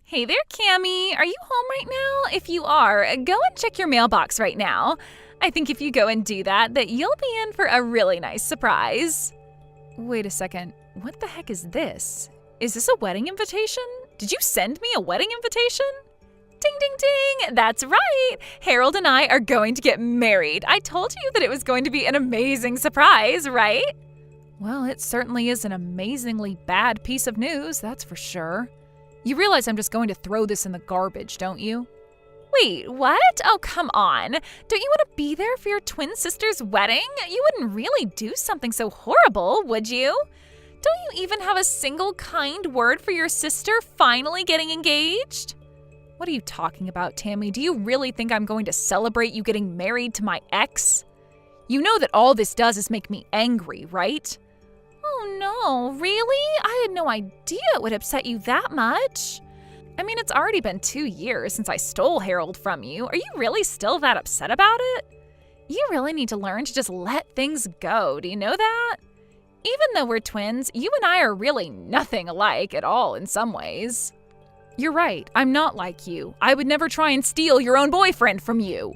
Hey there, Cammy. Are you home right now? If you are, go and check your mailbox right now. I think if you go and do that, you'll be in for a really nice surprise. Wait a second. What the heck is this? Is this a wedding invitation? Did you send me a wedding invitation? Ding, ding, ding! That's right! Harold and I are going to get married. I told you that it was going to be an amazing surprise, right? Well, it certainly is an amazingly bad piece of news, that's for sure. You realize I'm just going to throw this in the garbage, don't you? Wait, what? Oh, come on. Don't you want to be there for your twin sister's wedding? You wouldn't really do something so horrible, would you? Don't you even have a single kind word for your sister finally getting engaged? What are you talking about, Tammy? Do you really think I'm going to celebrate you getting married to my ex? You know that all this does is make me angry, right? Oh no, really? I had no idea it would upset you that much. I mean, it's already been 2 years since I stole Harold from you. Are you really still that upset about it? You really need to learn to just let things go, do you know that? Even though we're twins, you and I are really nothing alike at all in some ways. You're right, I'm not like you. I would never try and steal your own boyfriend from you.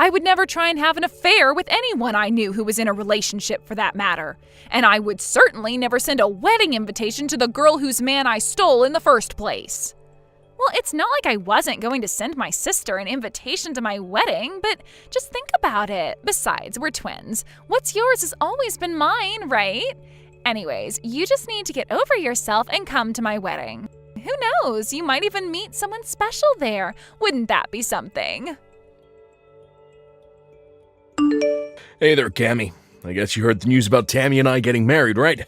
I would never try and have an affair with anyone I knew who was in a relationship for that matter. And I would certainly never send a wedding invitation to the girl whose man I stole in the first place. Well, it's not like I wasn't going to send my sister an invitation to my wedding, but just think about it. Besides, we're twins. What's yours has always been mine, right? Anyways, you just need to get over yourself and come to my wedding. Who knows? You might even meet someone special there. Wouldn't that be something? Hey there, Cammy. I guess you heard the news about Tammy and I getting married, right?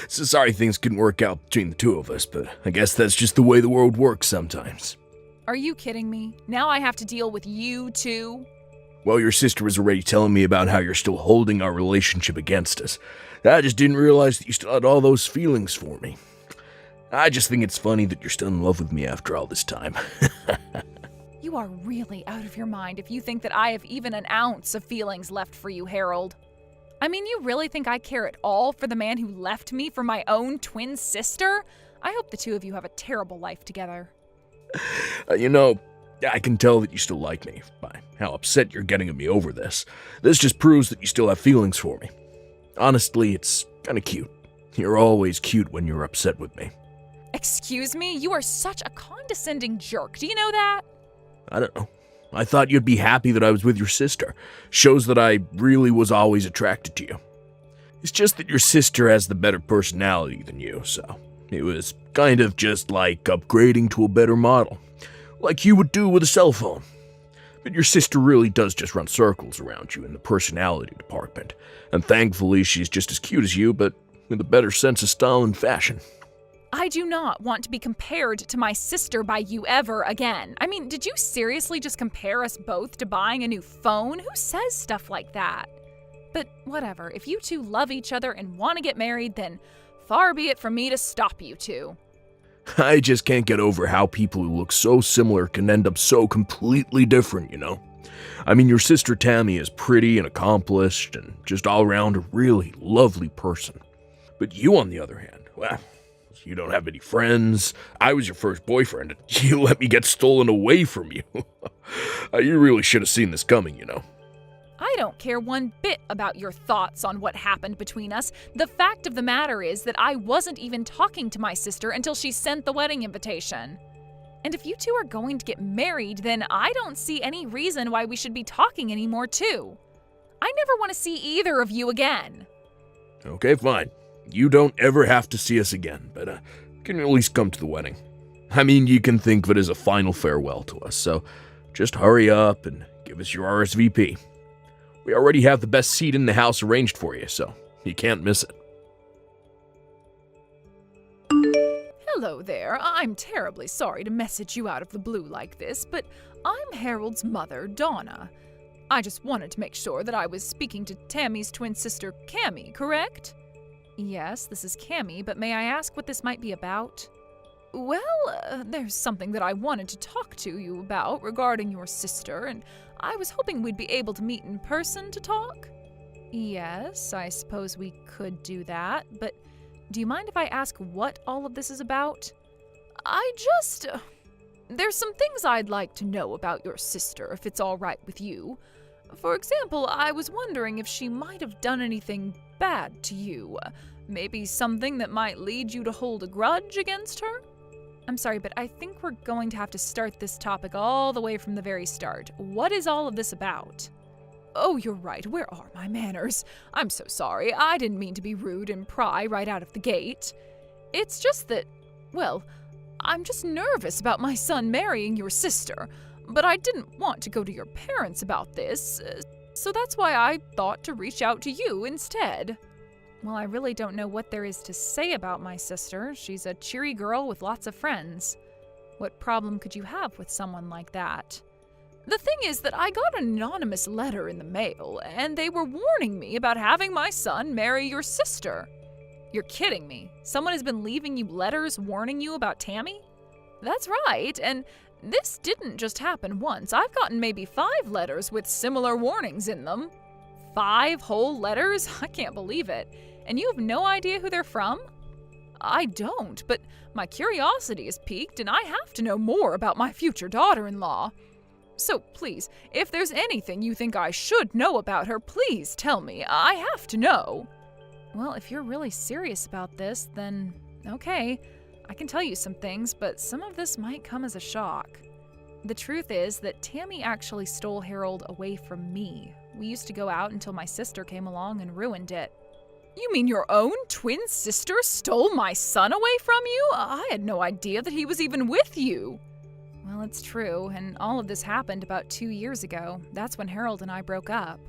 So sorry things couldn't work out between the two of us, but I guess that's just the way the world works sometimes. Are you kidding me? Now I have to deal with you too? Well, your sister was already telling me about how you're still holding our relationship against us. I just didn't realize that you still had all those feelings for me. I just think it's funny that you're still in love with me after all this time. You are really out of your mind if you think that I have even an ounce of feelings left for you, Harold. I mean, you really think I care at all for the man who left me for my own twin sister? I hope the two of you have a terrible life together. I can tell that you still like me by how upset you're getting at me over this. This just proves that you still have feelings for me. Honestly, it's kinda cute. You're always cute when you're upset with me. Excuse me? You are such a condescending jerk. Do you know that? I don't know. I thought you'd be happy that I was with your sister. Shows that I really was always attracted to you. It's just that your sister has the better personality than you, so it was kind of just like upgrading to a better model. Like you would do with a cell phone. But your sister really does just run circles around you in the personality department. And thankfully she's just as cute as you, but with a better sense of style and fashion. I do not want to be compared to my sister by you ever again. I mean, did you seriously just compare us both to buying a new phone? Who says stuff like that? But whatever, if you two love each other and want to get married, then far be it from me to stop you two. I just can't get over how people who look so similar can end up so completely different, you know? I mean, your sister Tammy is pretty and accomplished and just all around a really lovely person. But you, on the other hand, well, you don't have any friends. I was your first boyfriend, and you let me get stolen away from you. You really should have seen this coming, you know. I don't care one bit about your thoughts on what happened between us. The fact of the matter is that I wasn't even talking to my sister until she sent the wedding invitation. And if you two are going to get married, then I don't see any reason why we should be talking anymore, too. I never want to see either of you again. Okay, fine. You don't ever have to see us again, but can at least come to the wedding. I mean, you can think of it as a final farewell to us, so just hurry up and give us your RSVP. We already have the best seat in the house arranged for you, so you can't miss it. Hello there. I'm terribly sorry to message you out of the blue like this, but I'm Harold's mother, Donna. I just wanted to make sure that I was speaking to Tammy's twin sister, Cammy, correct? Yes, this is Cammy, but may I ask what this might be about? Well, there's something that I wanted to talk to you about regarding your sister, and I was hoping we'd be able to meet in person to talk. Yes, I suppose we could do that, but do you mind if I ask what all of this is about? There's some things I'd like to know about your sister, if it's all right with you. For example, I was wondering if she might have done anything bad to you. Maybe something that might lead you to hold a grudge against her? I'm sorry, but I think we're going to have to start this topic all the way from the very start. What is all of this about? Oh, you're right. Where are my manners? I'm so sorry. I didn't mean to be rude and pry right out of the gate. It's just that, well, I'm just nervous about my son marrying your sister, but I didn't want to go to your parents about this, so that's why I thought to reach out to you instead. Well, I really don't know what there is to say about my sister. She's a cheery girl with lots of friends. What problem could you have with someone like that? The thing is that I got an anonymous letter in the mail, and they were warning me about having my son marry your sister. You're kidding me. Someone has been leaving you letters warning you about Tammy? That's right, and this didn't just happen once. I've gotten maybe 5 letters with similar warnings in them. 5 whole letters? I can't believe it. And you have no idea who they're from? I don't, but my curiosity is piqued and I have to know more about my future daughter-in-law. So please, if there's anything you think I should know about her, please tell me. I have to know. Well, if you're really serious about this, then okay. I can tell you some things, but some of this might come as a shock. The truth is that Tammy actually stole Harold away from me. We used to go out until my sister came along and ruined it. You mean your own twin sister stole my son away from you? I had no idea that he was even with you. Well, it's true, and all of this happened about 2 years ago. That's when Harold and I broke up.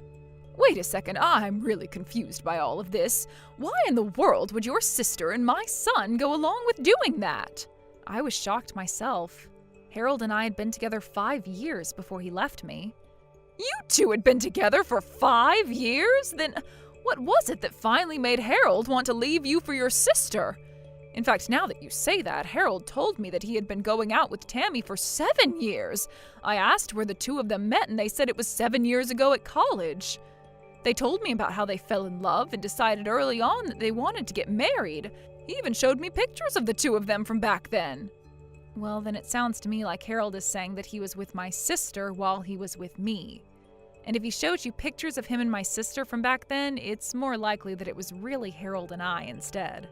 Wait a second, I'm really confused by all of this. Why in the world would your sister and my son go along with doing that? I was shocked myself. Harold and I had been together 5 years before he left me. You two had been together for 5 years? Then what was it that finally made Harold want to leave you for your sister? In fact, now that you say that, Harold told me that he had been going out with Tammy for 7 years. I asked where the two of them met and they said it was 7 years ago at college. They told me about how they fell in love and decided early on that they wanted to get married. He even showed me pictures of the two of them from back then. Well, then it sounds to me like Harold is saying that he was with my sister while he was with me. And if he showed you pictures of him and my sister from back then, it's more likely that it was really Harold and I instead.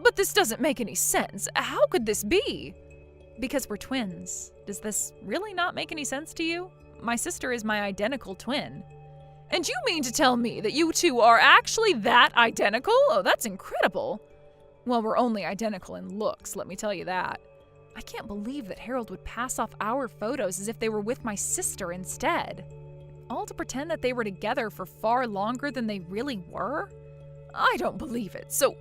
But this doesn't make any sense. How could this be? Because we're twins. Does this really not make any sense to you? My sister is my identical twin. And you mean to tell me that you two are actually that identical? Oh, that's incredible. Well, we're only identical in looks, let me tell you that. I can't believe that Harold would pass off our photos as if they were with my sister instead. All to pretend that they were together for far longer than they really were? I don't believe it. So,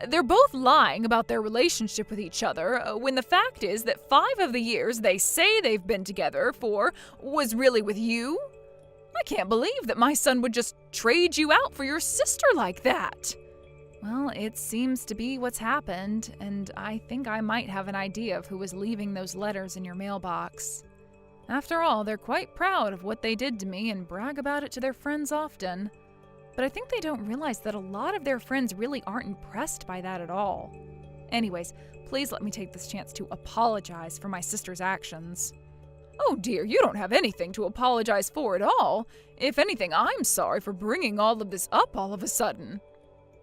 they're both lying about their relationship with each other, when the fact is that 5 of the years they say they've been together for was really with you? I can't believe that my son would just trade you out for your sister like that. Well, it seems to be what's happened, and I think I might have an idea of who was leaving those letters in your mailbox. After all, they're quite proud of what they did to me and brag about it to their friends often. But I think they don't realize that a lot of their friends really aren't impressed by that at all. Anyways, please let me take this chance to apologize for my sister's actions. Oh dear, you don't have anything to apologize for at all. If anything, I'm sorry for bringing all of this up all of a sudden.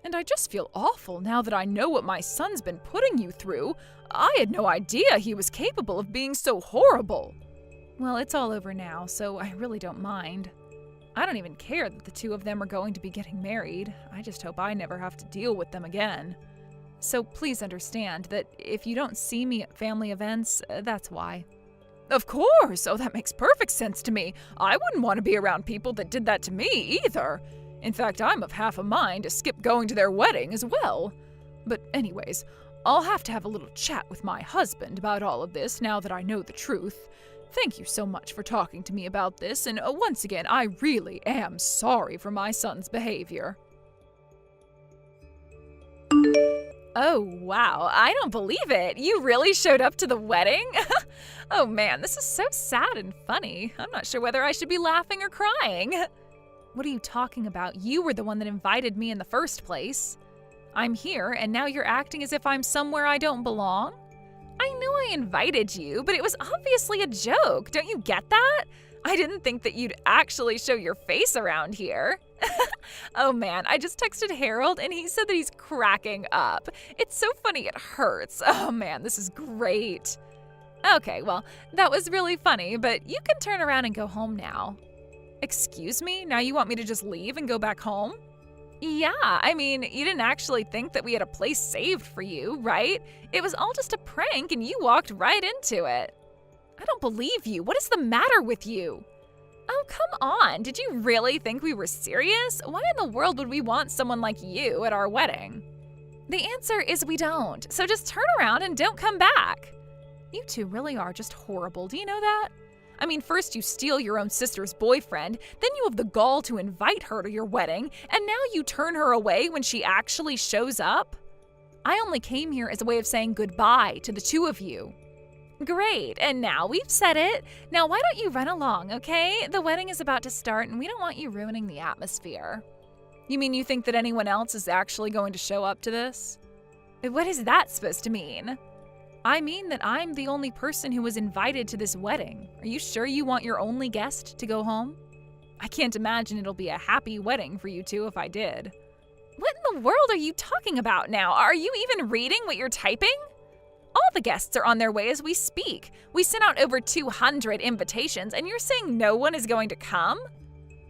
And I just feel awful now that I know what my son's been putting you through. I had no idea he was capable of being so horrible. Well, it's all over now, so I really don't mind. I don't even care that the two of them are going to be getting married. I just hope I never have to deal with them again. So please understand that if you don't see me at family events, that's why. Of course! Oh, that makes perfect sense to me. I wouldn't want to be around people that did that to me either. In fact, I'm of half a mind to skip going to their wedding as well. But anyways, I'll have to have a little chat with my husband about all of this now that I know the truth. Thank you so much for talking to me about this, and once again, I really am sorry for my son's behavior. Oh, wow, I don't believe it. You really showed up to the wedding? Oh man, this is so sad and funny. I'm not sure whether I should be laughing or crying. What are you talking about? You were the one that invited me in the first place. I'm here, and now you're acting as if I'm somewhere I don't belong? I know I invited you, but it was obviously a joke. Don't you get that? I didn't think that you'd actually show your face around here. Oh man, I just texted Harold and he said that he's cracking up. It's so funny it hurts. Oh man, this is great. Okay, well, that was really funny, but you can turn around and go home now. Excuse me? Now you want me to just leave and go back home? Yeah, I mean, you didn't actually think that we had a place saved for you, right? It was all just a prank and you walked right into it. I don't believe you. What is the matter with you? Oh, come on. Did you really think we were serious? Why in the world would we want someone like you at our wedding? The answer is we don't. So just turn around and don't come back. You two really are just horrible. Do you know that? I mean, first you steal your own sister's boyfriend, then you have the gall to invite her to your wedding, and now you turn her away when she actually shows up? I only came here as a way of saying goodbye to the two of you. Great, and now we've said it. Now why don't you run along, okay? The wedding is about to start and we don't want you ruining the atmosphere. You mean you think that anyone else is actually going to show up to this? What is that supposed to mean? I mean that I'm the only person who was invited to this wedding. Are you sure you want your only guest to go home? I can't imagine it'll be a happy wedding for you two if I did. What in the world are you talking about now? Are you even reading what you're typing? All the guests are on their way as we speak. We sent out over 200 invitations and you're saying no one is going to come?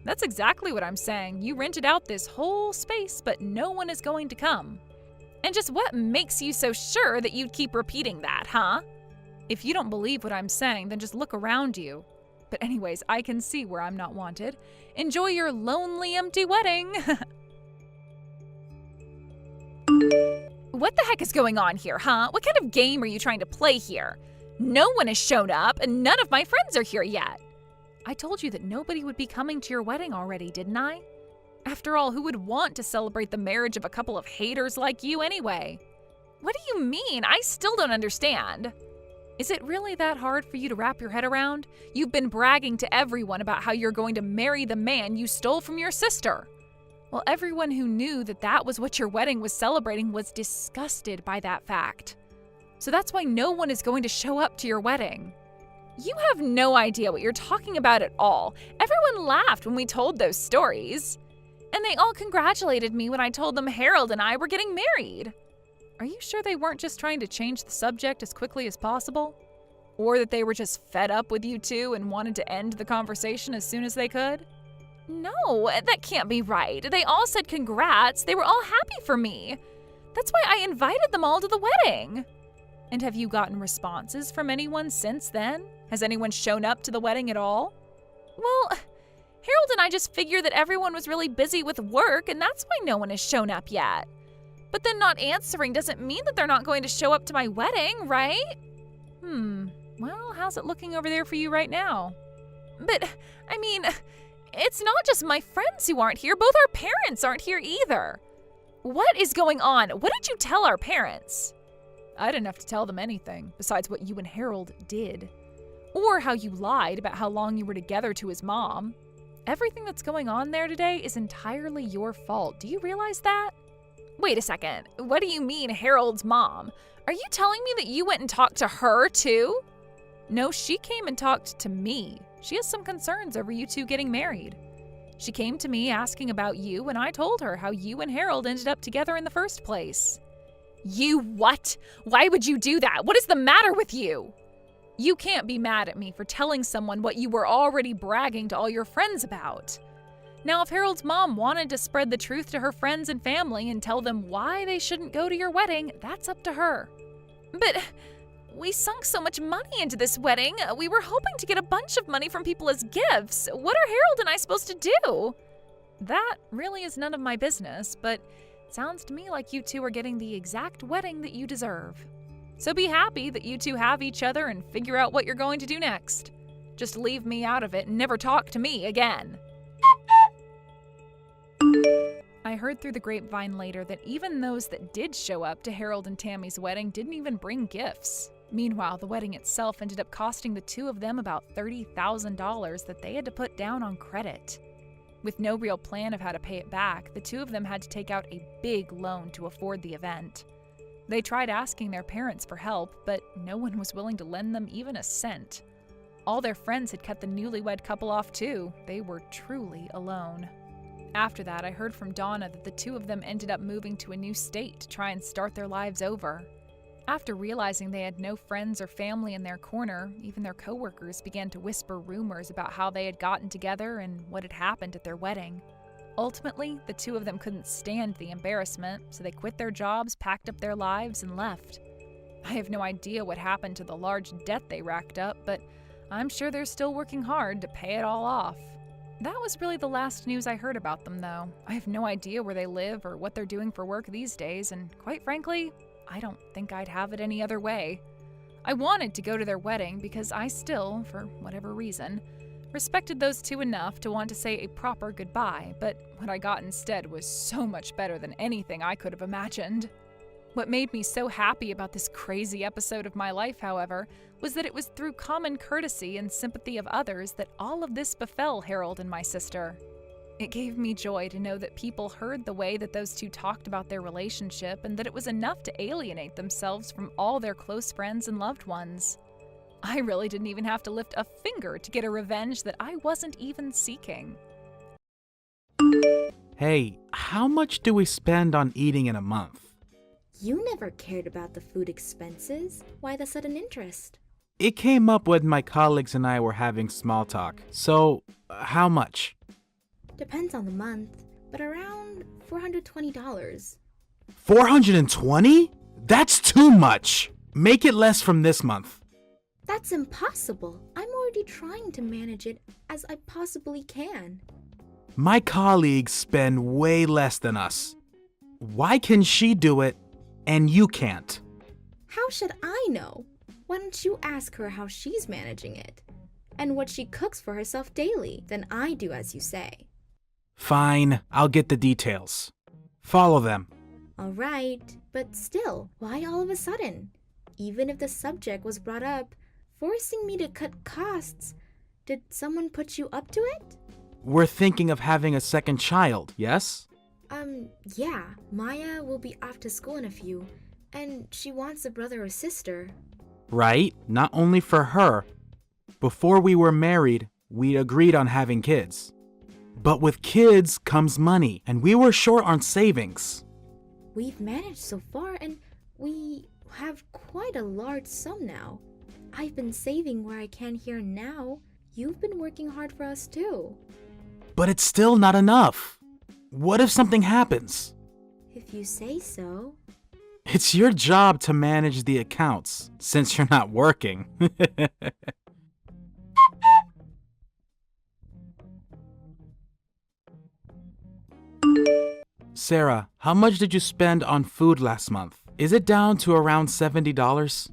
That's exactly what I'm saying. You rented out this whole space, but no one is going to come. And just what makes you so sure that you'd keep repeating that, huh? If you don't believe what I'm saying, then just look around you. But anyways, I can see where I'm not wanted. Enjoy your lonely, empty wedding. What the heck is going on here, huh? What kind of game are you trying to play here? No one has shown up, and none of my friends are here yet. I told you that nobody would be coming to your wedding already, didn't I? After all, who would want to celebrate the marriage of a couple of haters like you anyway? What do you mean? I still don't understand. Is it really that hard for you to wrap your head around? You've been bragging to everyone about how you're going to marry the man you stole from your sister. Well, everyone who knew that that was what your wedding was celebrating was disgusted by that fact. So that's why no one is going to show up to your wedding. You have no idea what you're talking about at all. Everyone laughed when we told those stories. And they all congratulated me when I told them Harold and I were getting married. Are you sure they weren't just trying to change the subject as quickly as possible? Or that they were just fed up with you two and wanted to end the conversation as soon as they could? No, that can't be right. They all said congrats. They were all happy for me. That's why I invited them all to the wedding. And have you gotten responses from anyone since then? Has anyone shown up to the wedding at all? Well, Harold and I just figured that everyone was really busy with work, and that's why no one has shown up yet. But then not answering doesn't mean that they're not going to show up to my wedding, right? Well, how's it looking over there for you right now? But, I mean, it's not just my friends who aren't here. Both our parents aren't here either. What is going on? What did you tell our parents? I didn't have to tell them anything besides what you and Harold did. Or how you lied about how long you were together to his mom. Everything that's going on there today is entirely your fault. Do you realize that? Wait a second. What do you mean, Harold's mom? Are you telling me that you went and talked to her, too? No, she came and talked to me. She has some concerns over you two getting married. She came to me asking about you, and I told her how you and Harold ended up together in the first place. You what? Why would you do that? What is the matter with you? You can't be mad at me for telling someone what you were already bragging to all your friends about. Now, if Harold's mom wanted to spread the truth to her friends and family and tell them why they shouldn't go to your wedding, that's up to her. But we sunk so much money into this wedding. We were hoping to get a bunch of money from people as gifts. What are Harold and I supposed to do? That really is none of my business, but it sounds to me like you two are getting the exact wedding that you deserve. So be happy that you two have each other and figure out what you're going to do next. Just leave me out of it and never talk to me again. I heard through the grapevine later that even those that did show up to Harold and Tammy's wedding didn't even bring gifts. Meanwhile, the wedding itself ended up costing the two of them about $30,000 that they had to put down on credit. With no real plan of how to pay it back, the two of them had to take out a big loan to afford the event. They tried asking their parents for help, but no one was willing to lend them even a cent. All their friends had cut the newlywed couple off too. They were truly alone. After that, I heard from Donna that the two of them ended up moving to a new state to try and start their lives over. After realizing they had no friends or family in their corner, even their coworkers began to whisper rumors about how they had gotten together and what had happened at their wedding. Ultimately, the two of them couldn't stand the embarrassment, so they quit their jobs, packed up their lives, and left. I have no idea what happened to the large debt they racked up, but I'm sure they're still working hard to pay it all off. That was really the last news I heard about them, though. I have no idea where they live or what they're doing for work these days, and quite frankly, I don't think I'd have it any other way. I wanted to go to their wedding because I still, for whatever reason, respected those two enough to want to say a proper goodbye, but what I got instead was so much better than anything I could have imagined. What made me so happy about this crazy episode of my life, however, was that it was through common courtesy and sympathy of others that all of this befell Harold and my sister. It gave me joy to know that people heard the way that those two talked about their relationship and that it was enough to alienate themselves from all their close friends and loved ones. I really didn't even have to lift a finger to get a revenge that I wasn't even seeking. Hey, how much do we spend on eating in a month? You never cared about the food expenses. Why the sudden interest? It came up when my colleagues and I were having small talk. So, how much? Depends on the month, but around $420. 420? That's too much! Make it less from this month. That's impossible. I'm already trying to manage it as I possibly can. My colleagues spend way less than us. Why can she do it and you can't? How should I know? Why don't you ask her how she's managing it? And what she cooks for herself daily, then I do as you say. Fine, I'll get the details. Follow them. Alright, but still, why all of a sudden? Even if the subject was brought up, forcing me to cut costs, did someone put you up to it? We're thinking of having a second child, yes? Yeah, Maya will be off to school in a few, and she wants a brother or sister. Right, not only for her. Before we were married, we agreed on having kids. But with kids comes money, and we were short on savings. We've managed so far, and we have quite a large sum now. I've been saving where I can here and now. You've been working hard for us too. But it's still not enough. What if something happens? If you say so. It's your job to manage the accounts, since you're not working. Sarah, how much did you spend on food last month? Is it down to around $70?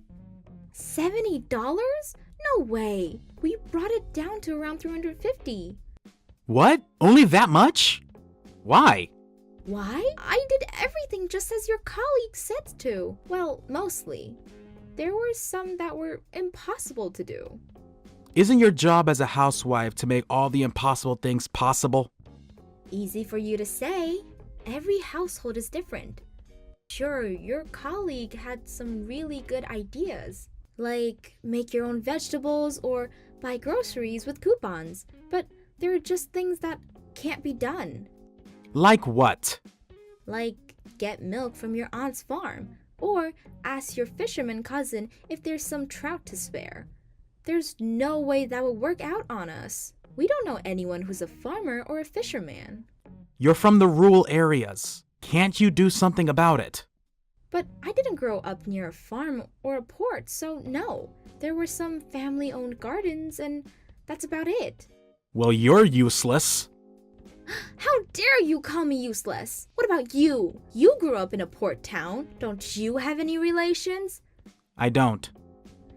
$70? No way. We brought it down to around $350. What? Only that much? Why? Why? I did everything just as your colleague said to. Well, mostly. There were some that were impossible to do. Isn't your job as a housewife to make all the impossible things possible? Easy for you to say. Every household is different. Sure, your colleague had some really good ideas, like make your own vegetables or buy groceries with coupons, but there are just things that can't be done. Like what? Like get milk from your aunt's farm, or ask your fisherman cousin if there's some trout to spare. There's no way that would work out on us. We don't know anyone who's a farmer or a fisherman. You're from the rural areas. Can't you do something about it? But I didn't grow up near a farm or a port, so no. There were some family-owned gardens, and that's about it. Well, you're useless. How dare you call me useless? What about you? You grew up in a port town. Don't you have any relations? I don't.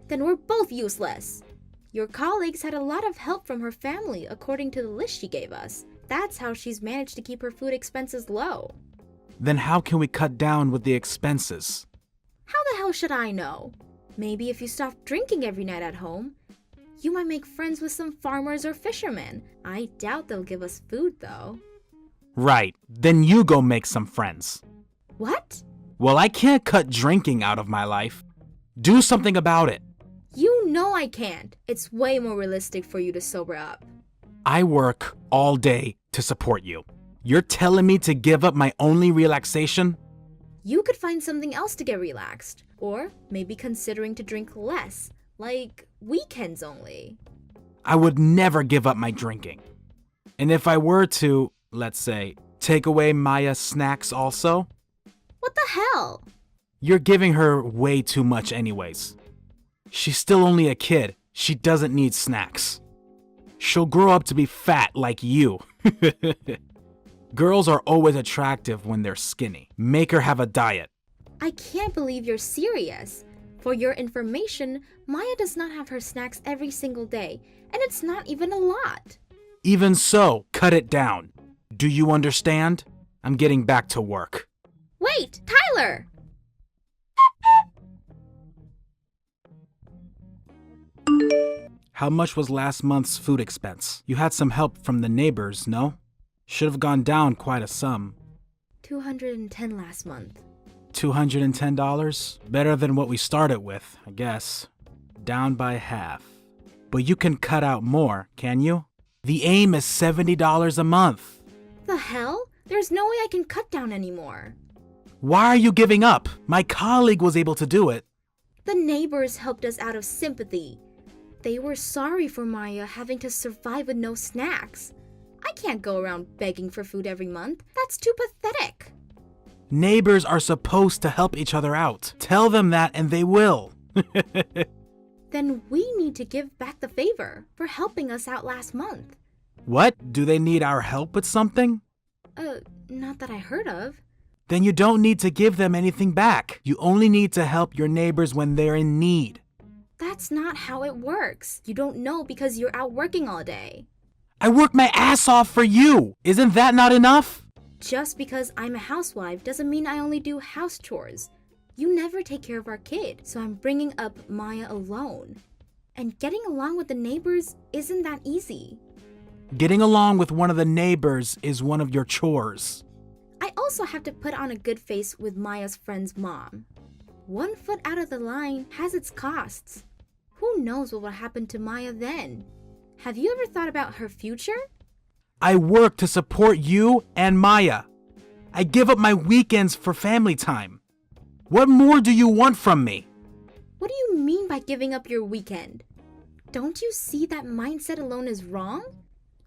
Then we're both useless. Your colleagues had a lot of help from her family, according to the list she gave us. That's how she's managed to keep her food expenses low. Then how can we cut down with the expenses? How the hell should I know? Maybe if you stop drinking every night at home, you might make friends with some farmers or fishermen. I doubt they'll give us food, though. Right. Then you go make some friends. What? Well, I can't cut drinking out of my life. Do something about it. You know I can't. It's way more realistic for you to sober up. I work all day to support you. You're telling me to give up my only relaxation? You could find something else to get relaxed. Or maybe considering to drink less, like weekends only. I would never give up my drinking. And if I were to, let's say, take away Maya's snacks also? What the hell? You're giving her way too much anyways. She's still only a kid. She doesn't need snacks. She'll grow up to be fat like you. Girls are always attractive when they're skinny. Make her have a diet. I can't believe you're serious. For your information, Maya does not have her snacks every single day, and it's not even a lot. Even so, cut it down. Do you understand? I'm getting back to work. Wait, Tyler! How much was last month's food expense? You had some help from the neighbors, no? Should have gone down quite a sum. $210 last month. $210? Better than what we started with, I guess. Down by half. But you can cut out more, can you? The aim is $70 a month. The hell? There's no way I can cut down anymore. Why are you giving up? My colleague was able to do it. The neighbors helped us out of sympathy. They were sorry for Maya having to survive with no snacks. I can't go around begging for food every month. That's too pathetic. Neighbors are supposed to help each other out. Tell them that and they will. Then we need to give back the favor for helping us out last month. What? Do they need our help with something? Not that I heard of. Then you don't need to give them anything back. You only need to help your neighbors when they're in need. That's not how it works. You don't know because you're out working all day. I work my ass off for you. Isn't that not enough? Just because I'm a housewife doesn't mean I only do house chores. You never take care of our kid, so I'm bringing up Maya alone. And getting along with the neighbors isn't that easy. Getting along with one of the neighbors is one of your chores. I also have to put on a good face with Maya's friend's mom. 1 foot out of the line has its costs. Who knows what will happen to Maya then? Have you ever thought about her future? I work to support you and Maya. I give up my weekends for family time. What more do you want from me? What do you mean by giving up your weekend? Don't you see that mindset alone is wrong?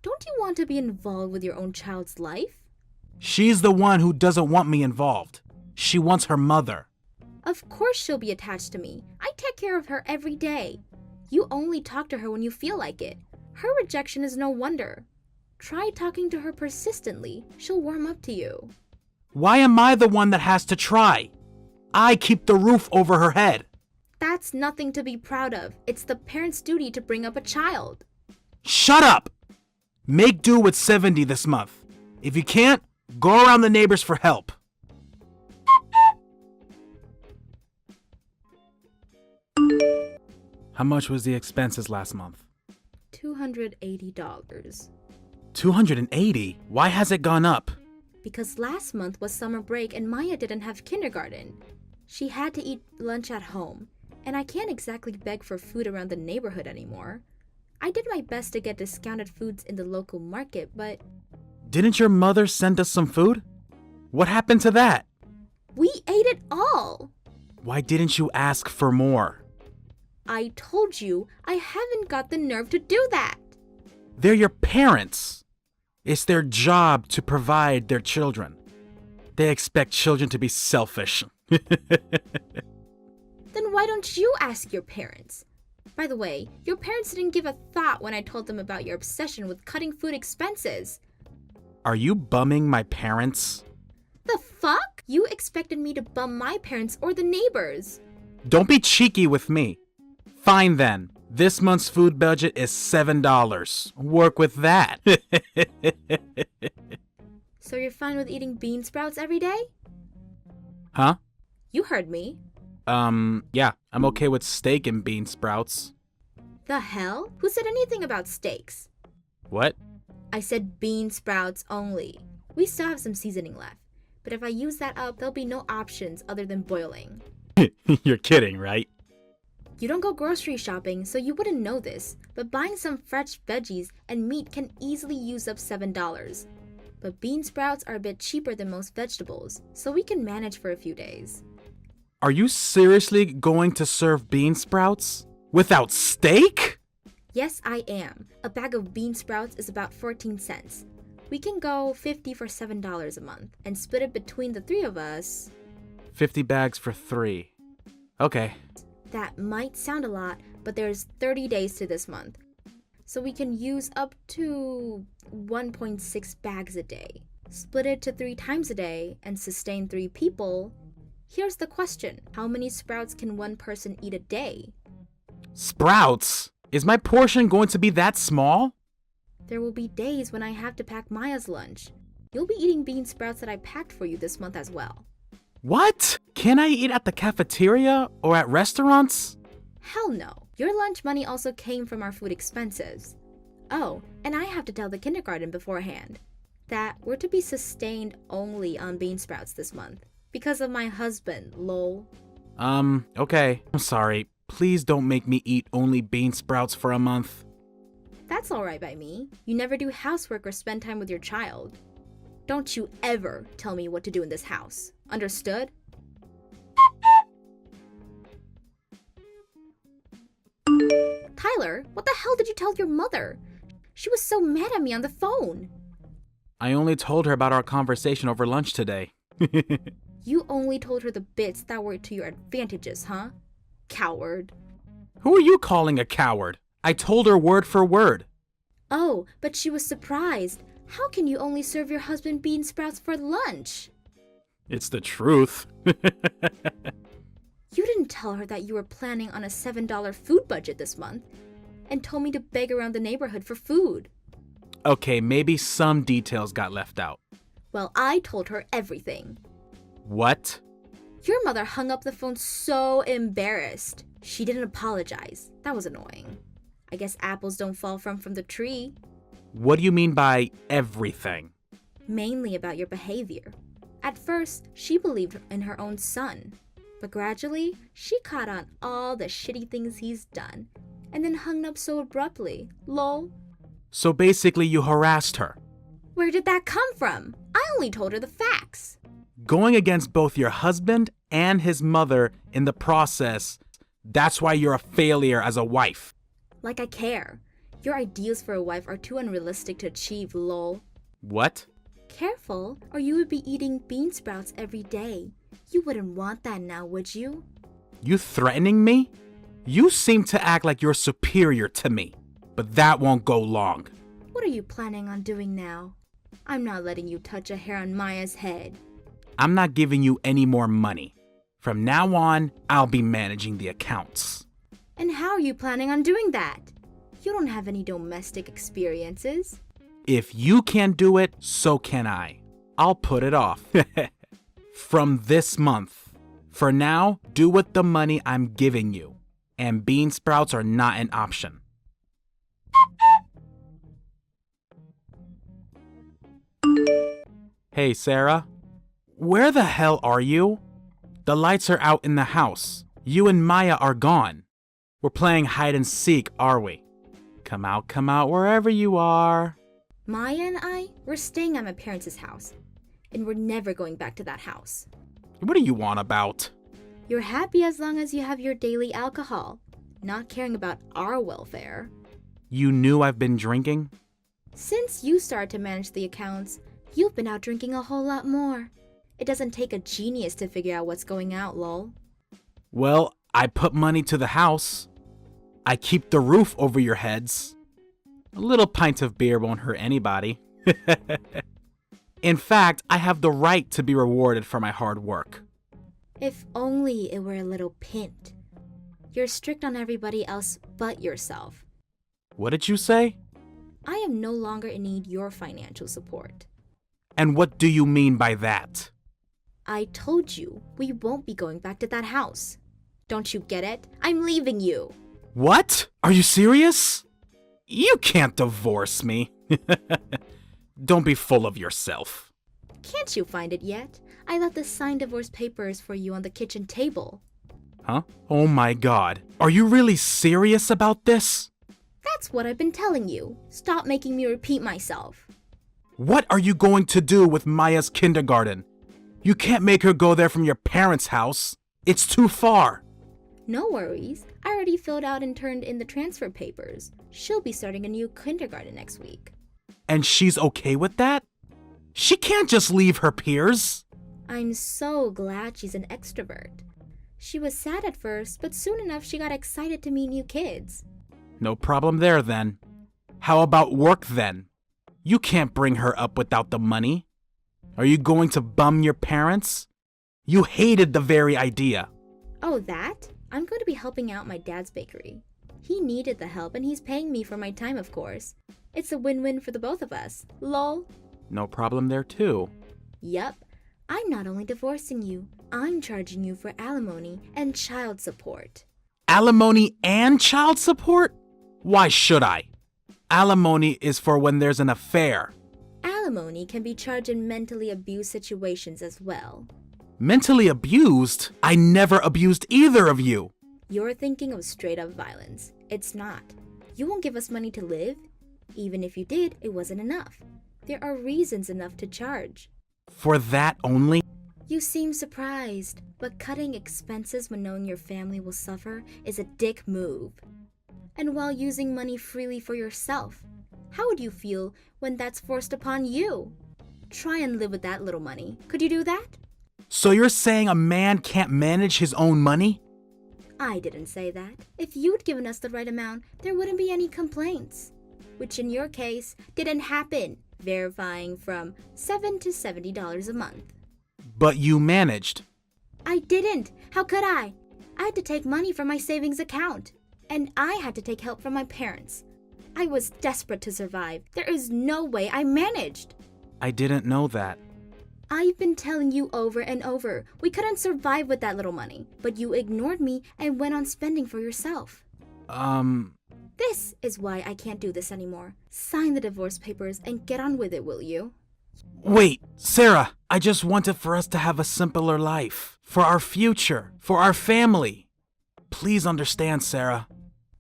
Don't you want to be involved with your own child's life? She's the one who doesn't want me involved. She wants her mother. Of course she'll be attached to me. I take care of her every day. You only talk to her when you feel like it. Her rejection is no wonder. Try talking to her persistently. She'll warm up to you. Why am I the one that has to try? I keep the roof over her head. That's nothing to be proud of. It's the parent's duty to bring up a child. Shut up! Make do with 70 this month. If you can't, go around the neighbors for help. How much was the expenses last month? $280. $280? Why has it gone up? Because last month was summer break and Maya didn't have kindergarten. She had to eat lunch at home, and I can't exactly beg for food around the neighborhood anymore. I did my best to get discounted foods in the local market, but... Didn't your mother send us some food? What happened to that? we ate it all! Why didn't you ask for more? I told you, I haven't got the nerve to do that. They're your parents. It's their job to provide their children. They expect children to be selfish. Then why don't you ask your parents? By the way, your parents didn't give a thought when I told them about your obsession with cutting food expenses. Are you bumming my parents? The fuck? You expected me to bum my parents or the neighbors. Don't be cheeky with me. Fine then. This month's food budget is $7. Work with that. So you're fine with eating bean sprouts every day? Huh? You heard me. Yeah, I'm okay with steak and bean sprouts. The hell? Who said anything about steaks? What? I said bean sprouts only. We still have some seasoning left. but if I use that up, there'll be no options other than boiling. You're kidding, right? You don't go grocery shopping, so you wouldn't know this, but buying some fresh veggies and meat can easily use up $7. But bean sprouts are a bit cheaper than most vegetables, so we can manage for a few days. Are you seriously going to serve bean sprouts? Without steak? Yes, I am. A bag of bean sprouts is about 14 cents. We can go 50 for $7 a month and split it between the three of us. 50 bags for 3. Okay. That might sound a lot, but there's 30 days to this month. So we can use up to 1.6 bags a day. Split it to 3 times a day and sustain 3 people. Here's the question. How many sprouts can one person eat a day? Sprouts? Is my portion going to be that small? There will be days when I have to pack Maya's lunch. You'll be eating bean sprouts that I packed for you this month as well. What? Can I eat at the cafeteria or at restaurants? Hell no. Your lunch money also came from our food expenses. Oh, and I have to tell the kindergarten beforehand that we're to be sustained only on bean sprouts this month. Because of my husband, lol. Okay. I'm sorry. Please don't make me eat only bean sprouts for a month. That's alright by me. You never do housework or spend time with your child. Don't you ever tell me what to do in this house. Understood? Tyler, what the hell did you tell your mother? She was so mad at me on the phone. I only told her about our conversation over lunch today. You only told her the bits that were to your advantages, huh? Coward. Who are you calling a coward? I told her word for word. Oh, but she was surprised. How can you only serve your husband bean sprouts for lunch? It's the truth. You didn't tell her that you were planning on a $7 food budget this month and told me to beg around the neighborhood for food. Okay, maybe some details got left out. Well, I told her everything. What? Your mother hung up the phone so embarrassed. She didn't apologize. That was annoying. I guess apples don't fall from the tree. What do you mean by everything? Mainly about your behavior. At first, she believed in her own son. But gradually, she caught on all the shitty things he's done and then hung up so abruptly. Lol. So basically you harassed her. Where did that come from? I only told her the facts. Going against both your husband and his mother in the process, that's why you're a failure as a wife. Like I care. Your ideals for a wife are too unrealistic to achieve, lol. What? Careful, or you would be eating bean sprouts every day. You wouldn't want that now, would you? You threatening me? You seem to act like you're superior to me, but that won't go long. What are you planning on doing now? I'm not letting you touch a hair on Maya's head. I'm not giving you any more money. From now on, I'll be managing the accounts. And how are you planning on doing that? You don't have any domestic experiences. If you can do it, so can I. I'll put it off. From this month. For now, do with the money I'm giving you. And bean sprouts are not an option. Hey, Sarah. Where the hell are you? The lights are out in the house. You and Maya are gone. We're playing hide and seek, are we? Come out, wherever you are. Maya and I, we're staying at my parents' house. And we're never going back to that house. What do you want about? You're happy as long as you have your daily alcohol, not caring about our welfare. You knew I've been drinking? Since you started to manage the accounts, you've been out drinking a whole lot more. It doesn't take a genius to figure out what's going out, lol. Well, I put money to the house. I keep the roof over your heads. A little pint of beer won't hurt anybody. In fact, I have the right to be rewarded for my hard work. If only it were a little pint. You're strict on everybody else but yourself. What did you say? I am no longer in need of your financial support. And what do you mean by that? I told you we won't be going back to that house. Don't you get it? I'm leaving you. What? Are you serious? You can't divorce me. Don't be full of yourself. Can't you find it yet? I left the signed divorce papers for you on the kitchen table. Huh? Oh my god. Are you really serious about this? That's what I've been telling you. Stop making me repeat myself. What are you going to do with Maya's kindergarten? You can't make her go there from your parents' house. It's too far. No worries. I already filled out and turned in the transfer papers. She'll be starting a new kindergarten next week. And she's okay with that? She can't just leave her peers. I'm so glad she's an extrovert. She was sad at first, but soon enough she got excited to meet new kids. No problem there then. How about work then? You can't bring her up without the money. Are you going to bum your parents? You hated the very idea. Oh, that? I'm going to be helping out my dad's bakery. He needed the help and he's paying me for my time, of course. It's a win-win for the both of us. Lol. No problem there too. Yup. I'm not only divorcing you, I'm charging you for alimony and child support. Alimony and child support? Why should I? Alimony is for when there's an affair. Alimony can be charged in mentally abused situations as well. Mentally abused? I never abused either of you. You're thinking of straight-up violence. It's not. You won't give us money to live. Even if you did, it wasn't enough. There are reasons enough to charge. For that only? You seem surprised, but cutting expenses when knowing your family will suffer is a dick move. And while using money freely for yourself, how would you feel when that's forced upon you? Try and live with that little money. Could you do that? So you're saying a man can't manage his own money? I didn't say that. If you'd given us the right amount, there wouldn't be any complaints. Which in your case, didn't happen, verifying from $7 to $70 a month. But you managed. I didn't. How could I? I had to take money from my savings account. And I had to take help from my parents. I was desperate to survive. There is no way I managed. I didn't know that. I've been telling you over and over, we couldn't survive with that little money. But you ignored me and went on spending for yourself. This is why I can't do this anymore. Sign the divorce papers and get on with it, will you? Wait, Sarah, I just wanted for us to have a simpler life. For our future. For our family. Please understand, Sarah.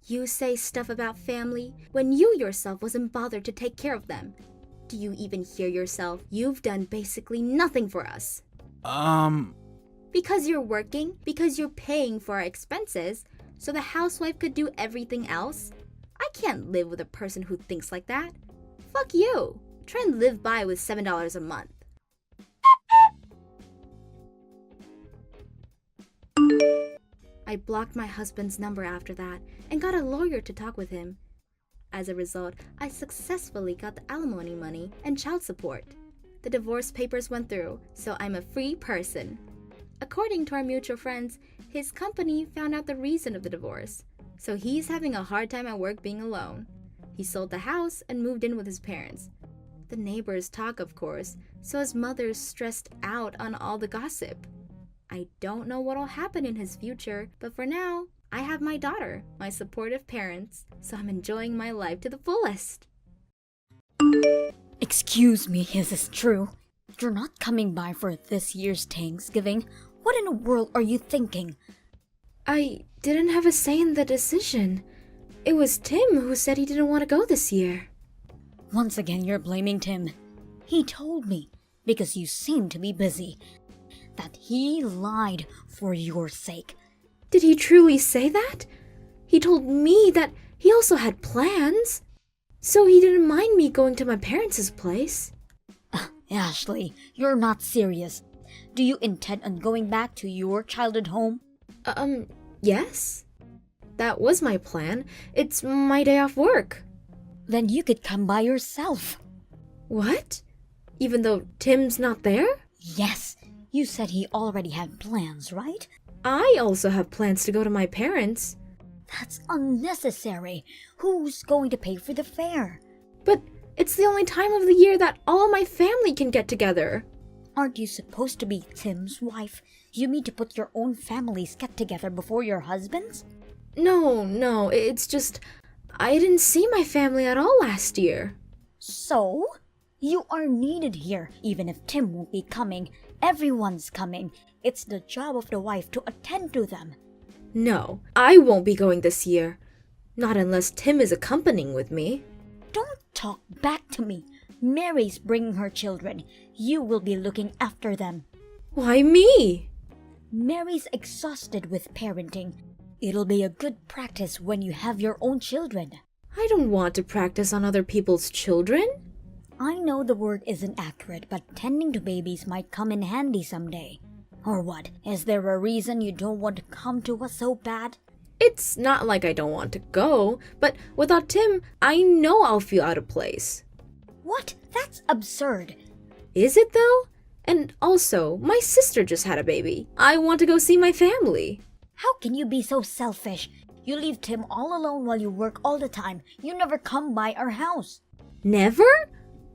You say stuff about family when you yourself wasn't bothered to take care of them. Do you even hear yourself? You've done basically nothing for us. Because you're working, because you're paying for our expenses, so the housewife could do everything else? I can't live with a person who thinks like that. Fuck you. Try and live by with $7 a month. I blocked my husband's number after that and got a lawyer to talk with him. As a result, I successfully got the alimony money and child support. The divorce papers went through, so I'm a free person. According to our mutual friends, his company found out the reason of the divorce, so he's having a hard time at work being alone. He sold the house and moved in with his parents. The neighbors talk, of course, so his mother's stressed out on all the gossip. I don't know what'll happen in his future, but for now, I have my daughter, my supportive parents, so I'm enjoying my life to the fullest. Excuse me, is this true? You're not coming by for this year's Thanksgiving. What in the world are you thinking? I didn't have a say in the decision. It was Tim who said he didn't want to go this year. Once again, you're blaming Tim. He told me, because you seem to be busy, that he lied for your sake. Did he truly say that? He told me that he also had plans. So he didn't mind me going to my parents' place. Ashley, you're not serious. Do you intend on going back to your childhood home? Yes. That was my plan. It's my day off work. Then you could come by yourself. What? Even though Tim's not there? Yes, you said he already had plans, right? I also have plans to go to my parents. That's unnecessary. Who's going to pay for the fare? But it's the only time of the year that all my family can get together. Aren't you supposed to be Tim's wife? You mean to put your own family's get-together before your husband's? No, it's just I didn't see my family at all last year. So? You are needed here, even if Tim won't be coming. Everyone's coming. It's the job of the wife to attend to them. No, I won't be going this year. Not unless Tim is accompanying with me. Don't talk back to me. Mary's bringing her children. You will be looking after them. Why me? Mary's exhausted with parenting. It'll be a good practice when you have your own children. I don't want to practice on other people's children. I know the word isn't accurate, but tending to babies might come in handy someday. Or what? Is there a reason you don't want to come to us so bad? It's not like I don't want to go, but without Tim, I know I'll feel out of place. What? That's absurd. Is it though? And also, my sister just had a baby. I want to go see my family. How can you be so selfish? You leave Tim all alone while you work all the time. You never come by our house. Never?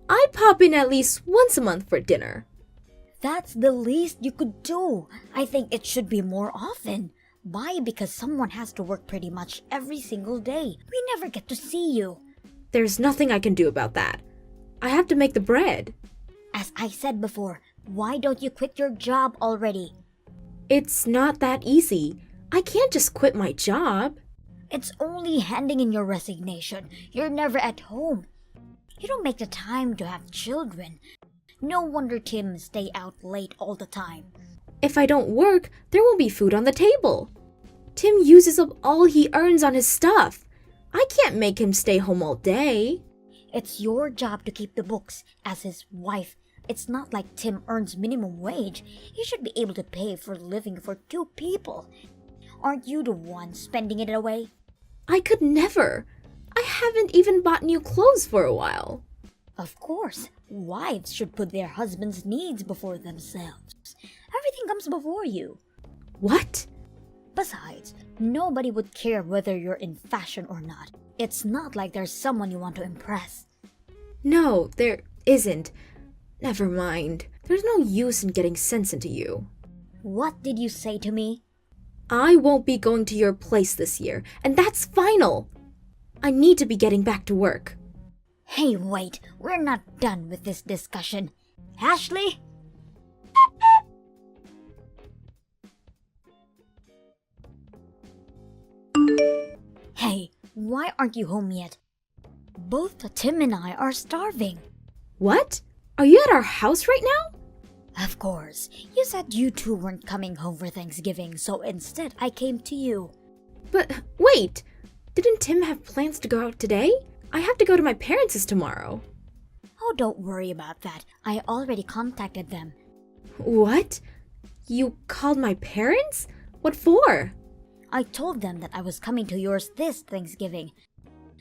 I pop in at least once a month for dinner. That's the least you could do. I think it should be more often. Why? Because someone has to work pretty much every single day. We never get to see you. There's nothing I can do about that. I have to make the bread. As I said before, why don't you quit your job already? It's not that easy. I can't just quit my job. It's only handing in your resignation. You're never at home. You don't make the time to have children. No wonder Tim stay out late all the time. If I don't work, there won't be food on the table. Tim uses up all he earns on his stuff. I can't make him stay home all day. It's your job to keep the books. As his wife, it's not like Tim earns minimum wage. He should be able to pay for living for 2 people. Aren't you the one spending it away? I could never. I haven't even bought new clothes for a while. Of course, wives should put their husband's needs before themselves. Everything comes before you. What? Besides, nobody would care whether you're in fashion or not. It's not like there's someone you want to impress. No, there isn't. Never mind. There's no use in getting sense into you. What did you say to me? I won't be going to your place this year, and that's final. I need to be getting back to work. Hey, wait. We're not done with this discussion. Ashley? Hey, why aren't you home yet? Both Tim and I are starving. What? Are you at our house right now? Of course. You said you two weren't coming home for Thanksgiving, so instead I came to you. But wait! Didn't Tim have plans to go out today? I have to go to my parents' tomorrow. Oh, don't worry about that. I already contacted them. What? You called my parents? What for? I told them that I was coming to yours this Thanksgiving.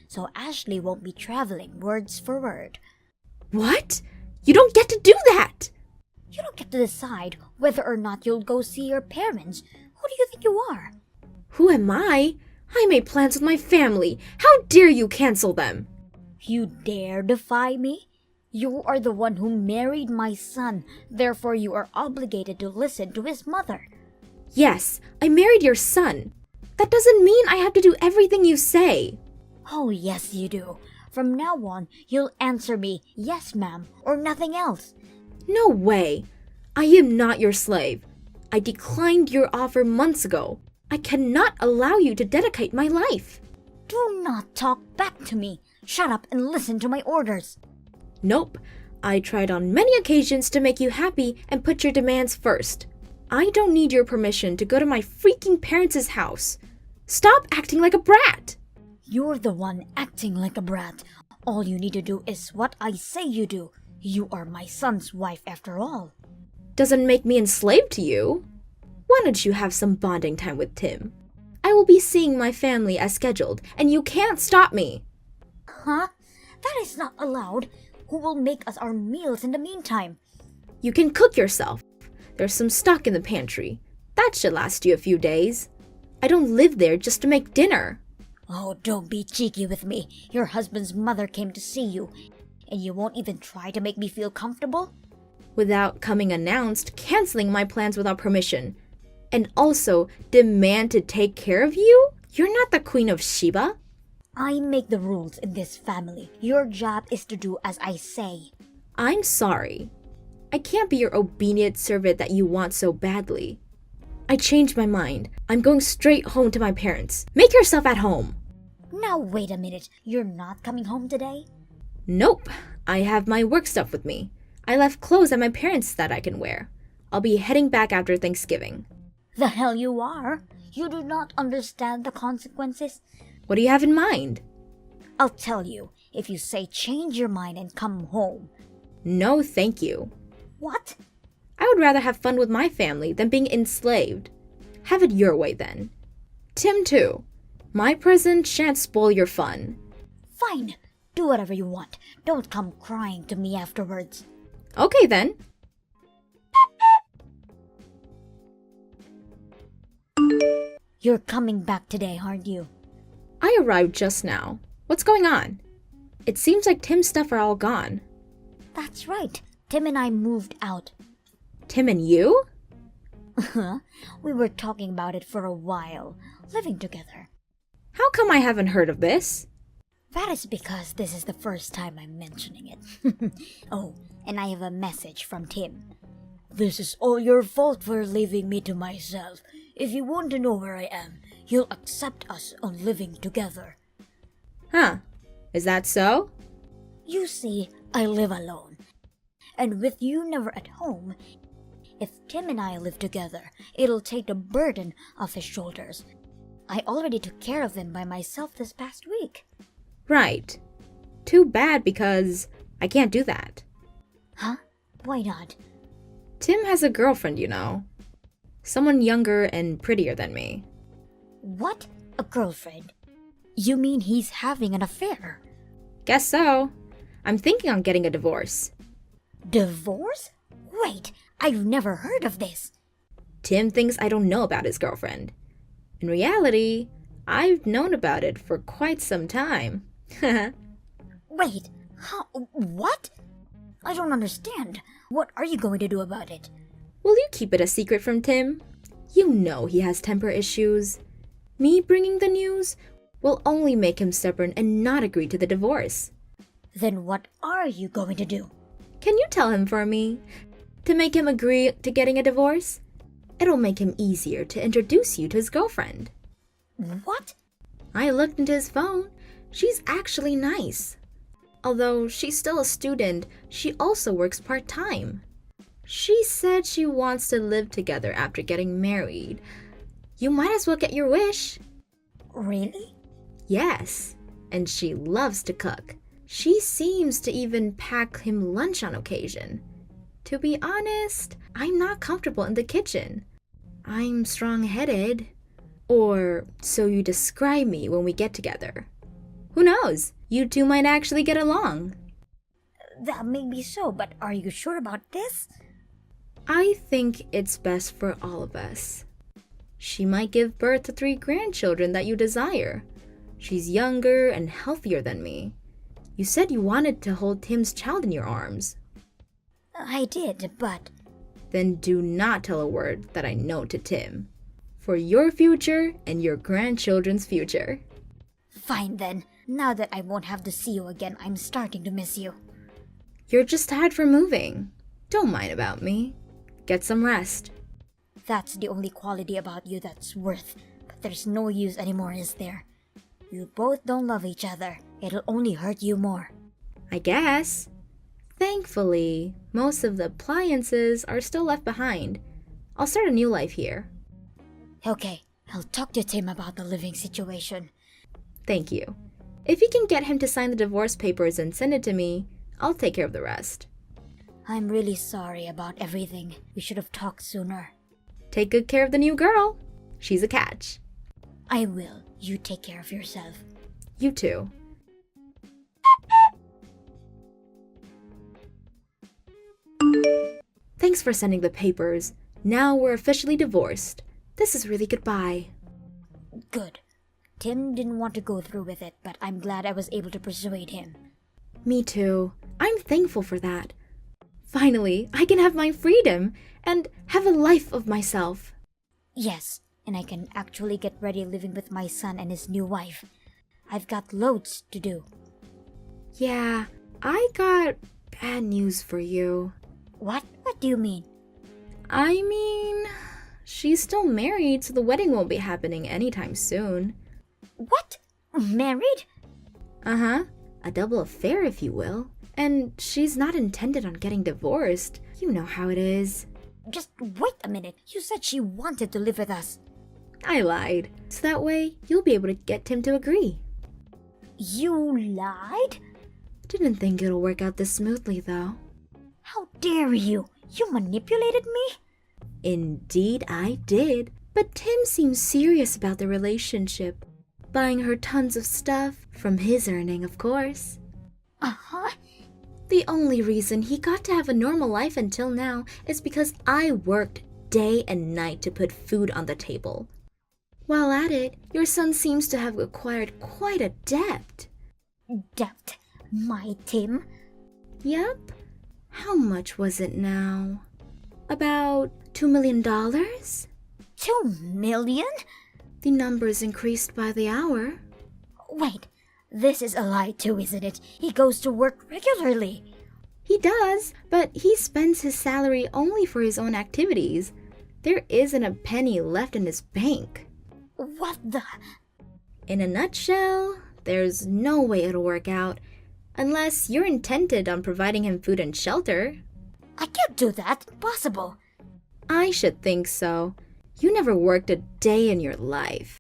So Ashley won't be traveling, words for word. What? You don't get to do that! You don't get to decide whether or not you'll go see your parents. Who do you think you are? Who am I? I made plans with my family. How dare you cancel them? You dare defy me? You are the one who married my son. Therefore, you are obligated to listen to his mother. Yes, I married your son. That doesn't mean I have to do everything you say. Oh, yes, you do. From now on, you'll answer me, yes, ma'am, or nothing else. No way. I am not your slave. I declined your offer months ago. I cannot allow you to dedicate my life. Do not talk back to me. Shut up and listen to my orders. Nope. I tried on many occasions to make you happy and put your demands first. I don't need your permission to go to my freaking parents' house. Stop acting like a brat. You're the one acting like a brat. All you need to do is what I say you do. You are my son's wife after all. Doesn't make me enslaved to you. Why don't you have some bonding time with Tim? I will be seeing my family as scheduled, and you can't stop me. Huh? That is not allowed. Who will make us our meals in the meantime? You can cook yourself. There's some stock in the pantry. That should last you a few days. I don't live there just to make dinner. Oh, don't be cheeky with me. Your husband's mother came to see you, and you won't even try to make me feel comfortable? Without coming announced, canceling my plans without permission, and also demand to take care of you? You're not the Queen of Sheba. I make the rules in this family. Your job is to do as I say. I'm sorry. I can't be your obedient servant that you want so badly. I changed my mind. I'm going straight home to my parents. Make yourself at home. Now wait a minute, you're not coming home today? Nope. I have my work stuff with me. I left clothes at my parents' that I can wear. I'll be heading back after Thanksgiving. The hell you are! You do not understand the consequences. What do you have in mind? I'll tell you, if you say change your mind and come home. No, thank you. What? I would rather have fun with my family than being enslaved. Have it your way then. Tim too. My present shan't spoil your fun. Fine, do whatever you want. Don't come crying to me afterwards. Okay then. You're coming back today, aren't you? I arrived just now. What's going on? It seems like Tim's stuff are all gone. That's right. Tim and I moved out. Tim and you? We were talking about it for a while, living together. How come I haven't heard of this? That is because this is the first time I'm mentioning it. Oh, and I have a message from Tim. This is all your fault for leaving me to myself. If you want to know where I am, you'll accept us on living together. Huh. Is that so? You see, I live alone. And with you never at home, if Tim and I live together, it'll take the burden off his shoulders. I already took care of him by myself this past week. Right. Too bad because I can't do that. Huh? Why not? Tim has a girlfriend, you know. Someone younger and prettier than me. What? A girlfriend? You mean he's having an affair? Guess so. I'm thinking on getting a divorce. Divorce? Wait, I've never heard of this. Tim thinks I don't know about his girlfriend. In reality, I've known about it for quite some time. Wait, how? What? I don't understand. What are you going to do about it? Will you keep it a secret from Tim? You know he has temper issues. Me bringing the news will only make him stubborn and not agree to the divorce. Then what are you going to do? Can you tell him for me? To make him agree to getting a divorce? It'll make him easier to introduce you to his girlfriend. What? I looked into his phone. She's actually nice. Although she's still a student, she also works part-time. She said she wants to live together after getting married. You might as well get your wish. Really? Yes, and she loves to cook. She seems to even pack him lunch on occasion. To be honest, I'm not comfortable in the kitchen. I'm strong-headed. Or so you describe me when we get together. Who knows? You two might actually get along. That may be so, but are you sure about this? I think it's best for all of us. She might give birth to 3 grandchildren that you desire. She's younger and healthier than me. You said you wanted to hold Tim's child in your arms. I did, but... Then do not tell a word that I know to Tim. For your future and your grandchildren's future. Fine then. Now that I won't have to see you again, I'm starting to miss you. You're just tired from moving. Don't mind about me. Get some rest. That's the only quality about you that's worth. But there's no use anymore, is there? You both don't love each other. It'll only hurt you more. I guess. Thankfully, most of the appliances are still left behind. I'll start a new life here. Okay, I'll talk to Tim about the living situation. Thank you. If you can get him to sign the divorce papers and send it to me, I'll take care of the rest. I'm really sorry about everything. We should have talked sooner. Take good care of the new girl. She's a catch. I will. You take care of yourself. You too. Thanks for sending the papers. Now we're officially divorced. This is really goodbye. Good. Tim didn't want to go through with it, but I'm glad I was able to persuade him. Me too. I'm thankful for that. Finally, I can have my freedom and have a life of myself. Yes, and I can actually get ready living with my son and his new wife. I've got loads to do. Yeah, I got bad news for you. What What do you mean? I mean, she's still married, so the wedding won't be happening anytime soon. What? Married? Uh-huh. A double affair, if you will. And she's not intended on getting divorced. You know how it is. Just wait a minute. You said she wanted to live with us. I lied. So that way, you'll be able to get Tim to agree. You lied? Didn't think it'll work out this smoothly, though. How dare you? You manipulated me? Indeed, I did. But Tim seems serious about the relationship. Buying her tons of stuff, from his earning, of course. Uh-huh. The only reason he got to have a normal life until now is because I worked day and night to put food on the table. While at it, your son seems to have acquired quite a debt. Debt? My Tim? Yep. How much was it now? About $2 million? 2 million? The numbers increased by the hour. Wait, this is a lie too, isn't it? He goes to work regularly. He does, but he spends his salary only for his own activities. There isn't a penny left in his bank. What the? In a nutshell, there's no way it'll work out unless you're intended on providing him food and shelter. I can't do that. Impossible. I should think so. You never worked a day in your life.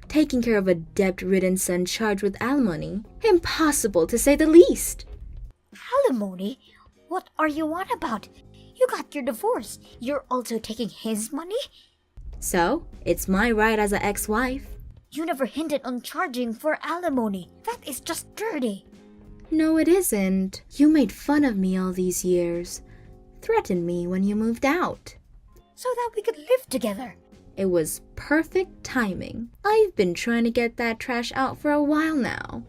Taking care of a debt-ridden son charged with alimony? Impossible, to say the least. Alimony? What are you on about? You got your divorce. You're also taking his money? So, it's my right as an ex-wife. You never hinted on charging for alimony. That is just dirty. No, it isn't. You made fun of me all these years. Threatened me when you moved out. So that we could live together. It was perfect timing. I've been trying to get that trash out for a while now.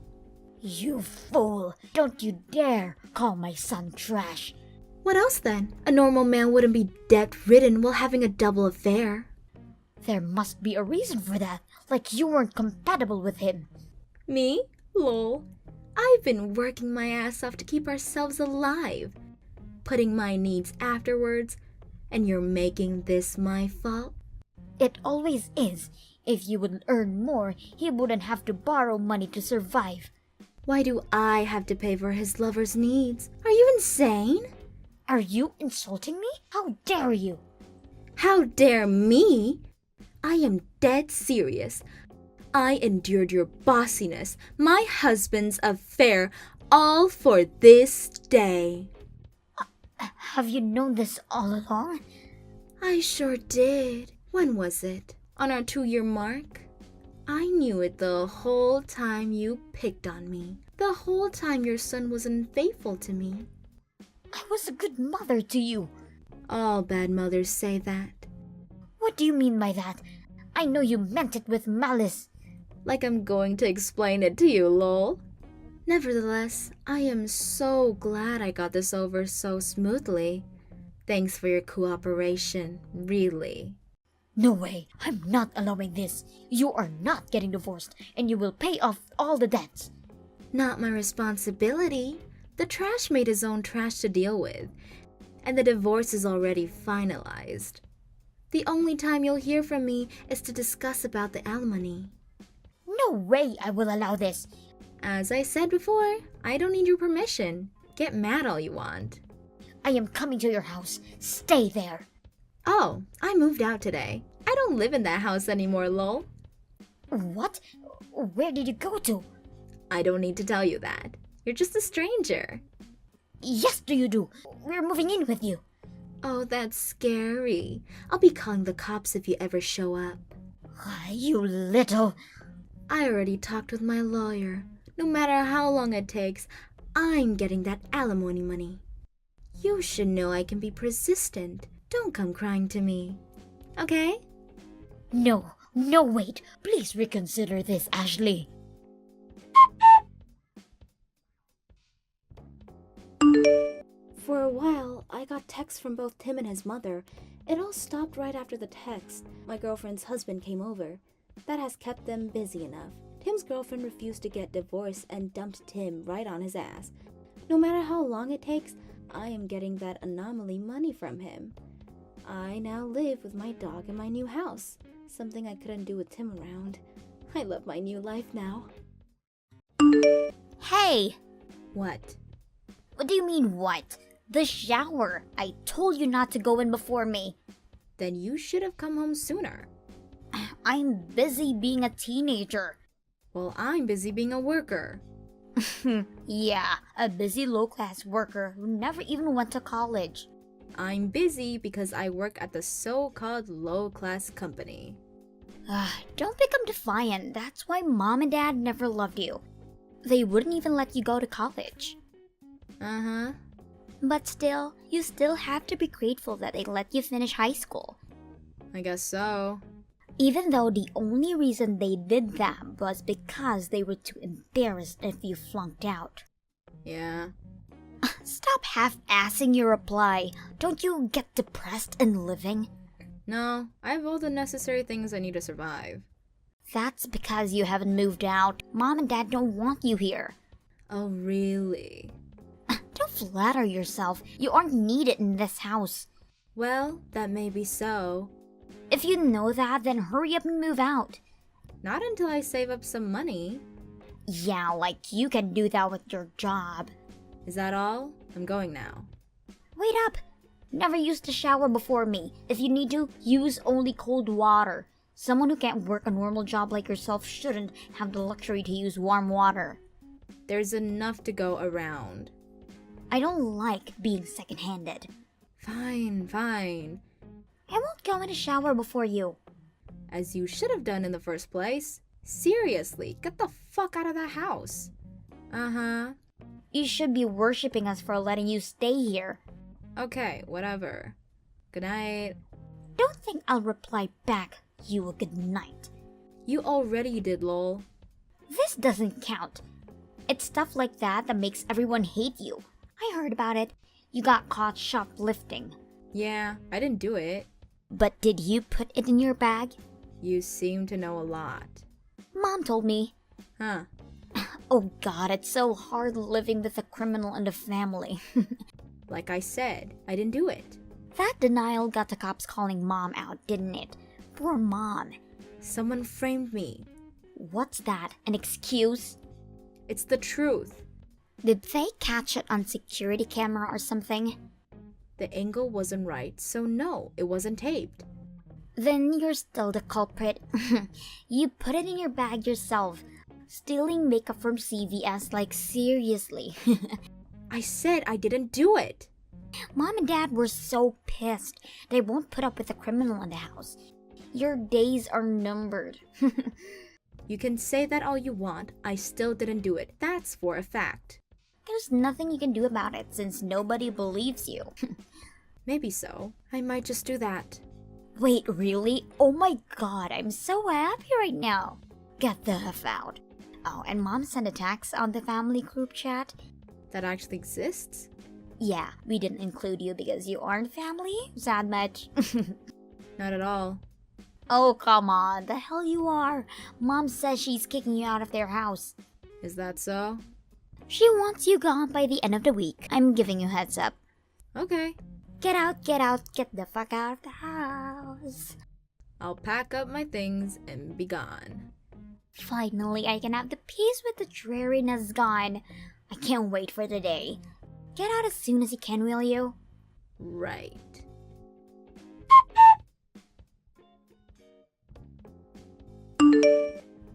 You fool. Don't you dare call my son trash. What else then? A normal man wouldn't be debt-ridden while having a double affair. There must be a reason for that. Like you weren't compatible with him. Me? Lol. I've been working my ass off to keep ourselves alive. Putting my needs afterwards. And you're making this my fault? It always is. If you would earn more, he wouldn't have to borrow money to survive. Why do I have to pay for his lover's needs? Are you insane? Are you insulting me? How dare you? How dare me? I am dead serious. I endured your bossiness, my husband's affair, all for this day. Have you known this all along? I sure did. When was it? On our 2-year mark? I knew it the whole time you picked on me. The whole time your son was unfaithful to me. I was a good mother to you. All bad mothers say that. What do you mean by that? I know you meant it with malice. Like I'm going to explain it to you, lol. Nevertheless, I am so glad I got this over so smoothly. Thanks for your cooperation, really. No way. I'm not allowing this. You are not getting divorced, and you will pay off all the debts. Not my responsibility. The trash made his own trash to deal with, and the divorce is already finalized. The only time you'll hear from me is to discuss about the alimony. No way I will allow this. As I said before, I don't need your permission. Get mad all you want. I am coming to your house. Stay there. Oh, I moved out today. I don't live in that house anymore, lol. What? Where did you go to? I don't need to tell you that. You're just a stranger. Yes, do you do? We're moving in with you. Oh, that's scary. I'll be calling the cops if you ever show up. You little... I already talked with my lawyer. No matter how long it takes, I'm getting that alimony money. You should know I can be persistent. Don't come crying to me. Okay? No, wait. Please reconsider this, Ashley. For a while, I got texts from both Tim and his mother. It all stopped right after the text. My girlfriend's husband came over. That has kept them busy enough. Tim's girlfriend refused to get divorced and dumped Tim right on his ass. No matter how long it takes, I am getting that anomaly money from him. I now live with my dog in my new house, something I couldn't do with Tim around. I love my new life now. Hey! What? What do you mean, what? The shower! I told you not to go in before me. Then you should have come home sooner. I'm busy being a teenager. Well, I'm busy being a worker. Yeah, a busy low-class worker who never even went to college. I'm busy because I work at the so-called low-class company. Don't become defiant. That's why Mom and Dad never loved you. They wouldn't even let you go to college. Uh-huh. But still, you still have to be grateful that they let you finish high school. I guess so. Even though the only reason they did that was because they were too embarrassed if you flunked out. Yeah. Stop half-assing your reply. Don't you get depressed in living? No, I have all the necessary things I need to survive. That's because you haven't moved out. Mom and Dad don't want you here. Oh, really? Don't flatter yourself. You aren't needed in this house. Well, that may be so. If you know that, then hurry up and move out. Not until I save up some money. Yeah, like you can do that with your job. Is that all? I'm going now. Wait up! Never used a shower before me. If you need to, use only cold water. Someone who can't work a normal job like yourself shouldn't have the luxury to use warm water. There's enough to go around. I don't like being second-handed. Fine, fine. I won't go in a shower before you. As you should have done in the first place. Seriously, get the fuck out of the house. Uh-huh. You should be worshipping us for letting you stay here. Okay, whatever. Good night. Don't think I'll reply back you a good night. You already did, lol. This doesn't count. It's stuff like that that makes everyone hate you. I heard about it. You got caught shoplifting. Yeah, I didn't do it. But did you put it in your bag? You seem to know a lot. Mom told me. Huh. Oh God, it's so hard living with a criminal in the family. Like I said, I didn't do it. That denial got the cops calling Mom out, didn't it? Poor Mom. Someone framed me. What's that? An excuse? It's the truth. Did they catch it on security camera or something? The angle wasn't right, so no, it wasn't taped. Then you're still the culprit. You put it in your bag yourself. Stealing makeup from CVS, like seriously. I said I didn't do it. Mom and Dad were so pissed. They won't put up with a criminal in the house. Your days are numbered. You can say that all you want, I still didn't do it. That's for a fact. There's nothing you can do about it since nobody believes you. Maybe so. I might just do that. Wait, really? Oh my God, I'm so happy right now. Get the F out. Oh, and Mom sent a text on the family group chat. That actually exists? Yeah, we didn't include you because you aren't family. Sad much? Not at all. Oh, come on. The hell you are. Mom says she's kicking you out of their house. Is that so? She wants you gone by the end of the week. I'm giving you heads up. Okay. Get out, get the fuck out of the house. I'll pack up my things and be gone. Finally, I can have the peace with the dreariness gone. I can't wait for the day. Get out as soon as you can, will you? Right.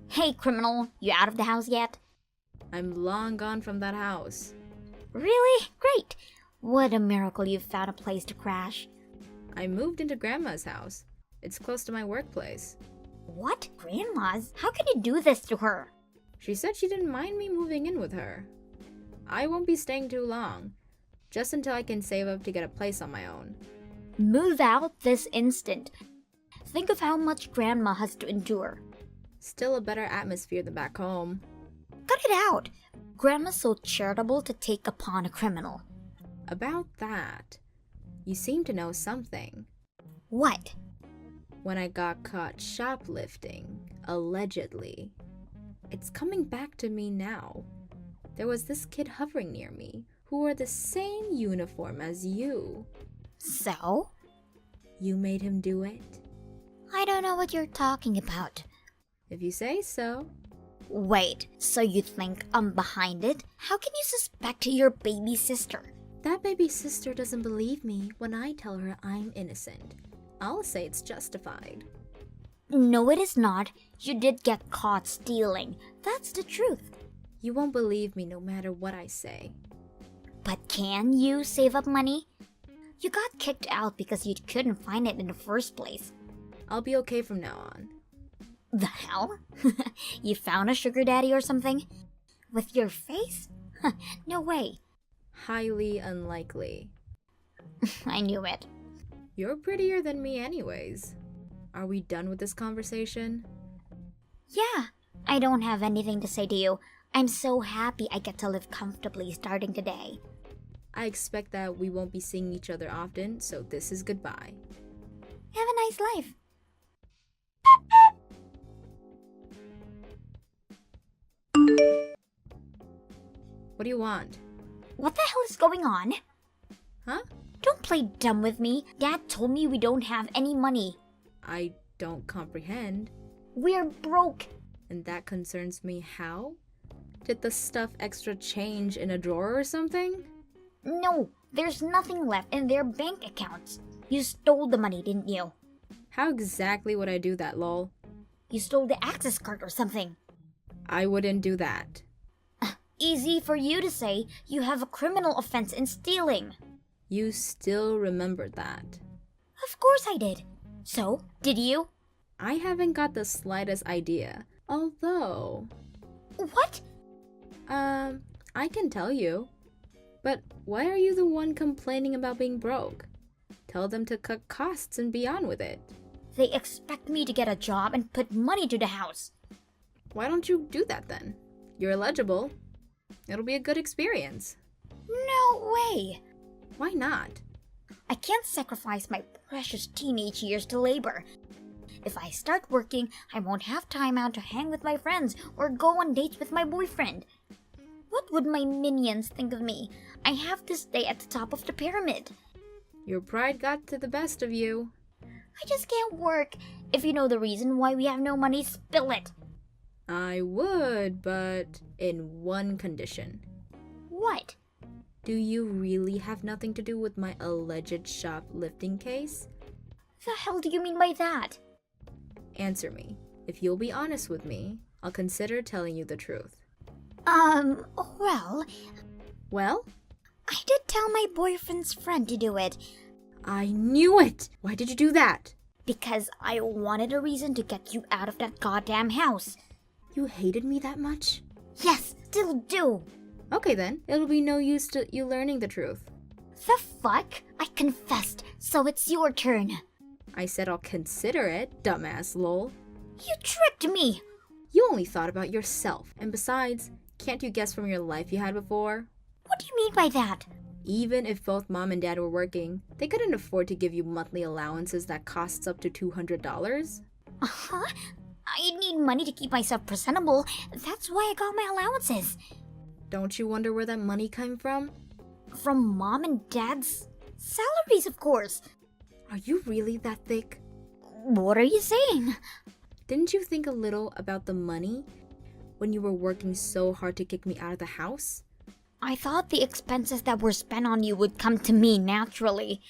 Hey, criminal, you out of the house yet? I'm long gone from that house. Really? Great. What a miracle you found a place to crash. I moved into Grandma's house. It's close to my workplace. What? Grandma's? How can you do this to her? She said she didn't mind me moving in with her. I won't be staying too long, just until I can save up to get a place on my own. Move out this instant. Think of how much Grandma has to endure. Still a better atmosphere than back home. Cut it out. Grandma's so charitable to take upon a criminal. About that, you seem to know something. What? When I got caught shoplifting, allegedly. It's coming back to me now. There was this kid hovering near me who wore the same uniform as you. So? You made him do it? I don't know what you're talking about. If you say so. Wait, so you think I'm behind it? How can you suspect your baby sister? That baby sister doesn't believe me when I tell her I'm innocent. I'll say it's justified. No, it is not. You did get caught stealing. That's the truth. You won't believe me no matter what I say. But can you save up money? You got kicked out because you couldn't find it in the first place. I'll be okay from now on. The hell? You found a sugar daddy or something? With your face? No way. Highly unlikely. I knew it. You're prettier than me anyways. Are we done with this conversation? Yeah, I don't have anything to say to you. I'm so happy I get to live comfortably starting today. I expect that we won't be seeing each other often, so this is goodbye. Have a nice life. What do you want? What the hell is going on? Huh? Don't play dumb with me. Dad told me we don't have any money. I don't comprehend. We're broke. And that concerns me how? Did the stuff extra change in a drawer or something? No, there's nothing left in their bank accounts. You stole the money, didn't you? How exactly would I do that, lol? You stole the access card or something. I wouldn't do that. Easy for you to say. You have a criminal offense in stealing. You still remembered that. Of course I did. So, did you? I haven't got the slightest idea. Although... What? I can tell you. But why are you the one complaining about being broke? Tell them to cut costs and be on with it. They expect me to get a job and put money to the house. Why don't you do that then? You're eligible. It'll be a good experience. No way. Why not? I can't sacrifice my precious teenage years to labor. If I start working, I won't have time out to hang with my friends or go on dates with my boyfriend. What would my minions think of me? I have to stay at the top of the pyramid. Your pride got to the best of you. I just can't work. If you know the reason why we have no money, spill it. I would, but in one condition. What? Do you really have nothing to do with my alleged shoplifting case? The hell do you mean by that? Answer me. If you'll be honest with me, I'll consider telling you the truth. Well, Well? I did tell my boyfriend's friend to do it. I knew it! Why did you do that? Because I wanted a reason to get you out of that goddamn house. You hated me that much? Yes, still do. Okay then, it'll be no use to you learning the truth. The fuck? I confessed, so it's your turn. I said I'll consider it, dumbass lol. You tricked me. You only thought about yourself, and besides, can't you guess from your life you had before? What do you mean by that? Even if both mom and dad were working, they couldn't afford to give you monthly allowances that costs up to $200. Huh? I need money to keep myself presentable. That's why I got my allowances. Don't you wonder where that money came from? From mom and dad's salaries, of course. Are you really that thick? What are you saying? Didn't you think a little about the money when you were working so hard to kick me out of the house? I thought the expenses that were spent on you would come to me naturally.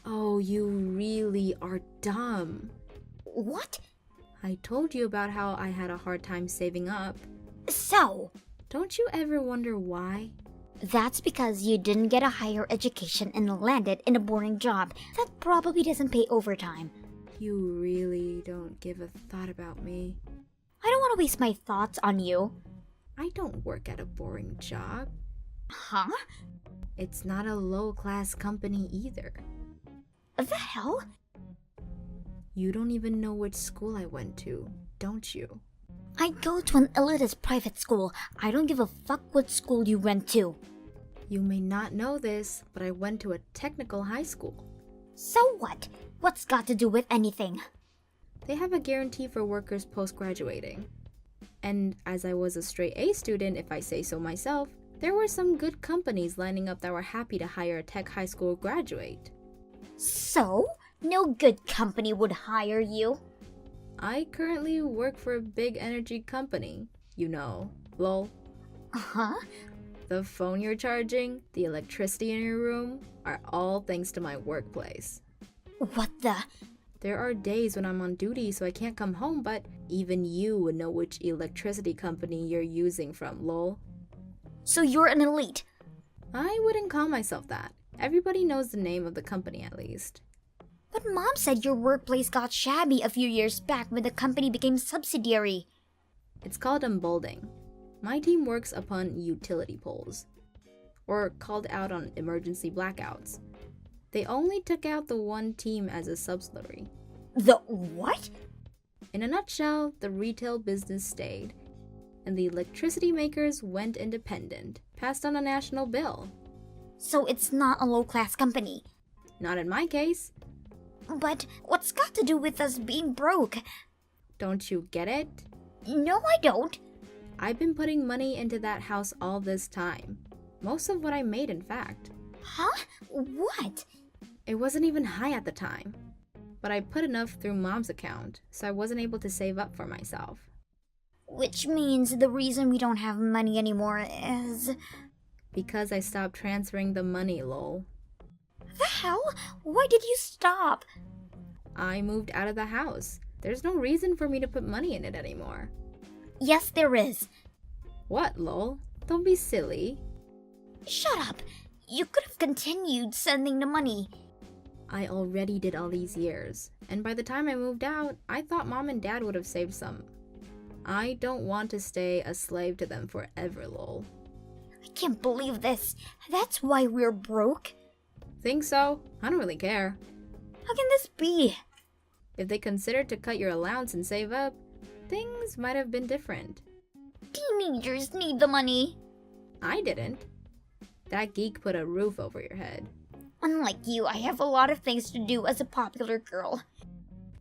Oh, you really are dumb. What? I told you about how I had a hard time saving up. So? Don't you ever wonder why? That's because you didn't get a higher education and landed in a boring job that probably doesn't pay overtime. You really don't give a thought about me. I don't want to waste my thoughts on you. I don't work at a boring job. Huh? It's not a low-class company either. The hell? You don't even know which school I went to, don't you? I go to an elitist private school. I don't give a fuck what school you went to. You may not know this, but I went to a technical high school. So what? What's got to do with anything? They have a guarantee for workers post-graduating. And as I was a straight A student, if I say so myself, There were some good companies lining up that were happy to hire a tech high school graduate. So, no good company would hire you? I currently work for a big energy company. You know, lol. Huh? The phone you're charging, the electricity in your room, are all thanks to my workplace. What the? There are days when I'm on duty so I can't come home, but even you would know which electricity company you're using from, lol. So you're an elite? I wouldn't call myself that. Everybody knows the name of the company at least. But Mom said your workplace got shabby a few years back when the company became subsidiary. It's called unbolding. My team works upon utility poles, or called out on emergency blackouts. They only took out the one team as a subsidiary. The what? In a nutshell, the retail business stayed, and the electricity makers went independent, passed on a national bill. So it's not a low-class company. Not in my case. But what's got to do with us being broke? Don't you get it? No, I don't. I've been putting money into that house all this time. Most of what I made, in fact. Huh? What? It wasn't even high at the time. But I put enough through Mom's account, so I wasn't able to save up for myself. Which means the reason we don't have money anymore is... Because I stopped transferring the money, lol. The hell? Why did you stop? I moved out of the house. There's no reason for me to put money in it anymore. Yes, there is. What, lol? Don't be silly. Shut up. You could have continued sending the money. I already did all these years, and by the time I moved out, I thought Mom and Dad would have saved some. I don't want to stay a slave to them forever, lol. I can't believe this. That's why we're broke. Think so? I don't really care. How can this be? If they considered to cut your allowance and save up, things might have been different. Teenagers need the money. I didn't. That geek put a roof over your head. Unlike you, I have a lot of things to do as a popular girl.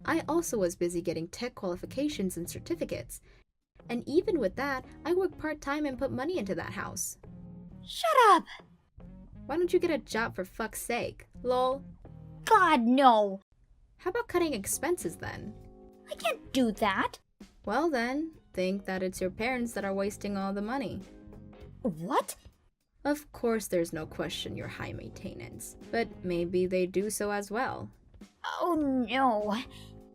I also was busy getting tech qualifications and certificates. And even with that, I worked part-time and put money into that house. Shut up! Why don't you get a job for fuck's sake, lol? God, no! How about cutting expenses then? I can't do that. Well then, think that it's your parents that are wasting all the money. What? Of course there's no question you're high maintenance, but maybe they do so as well. Oh no.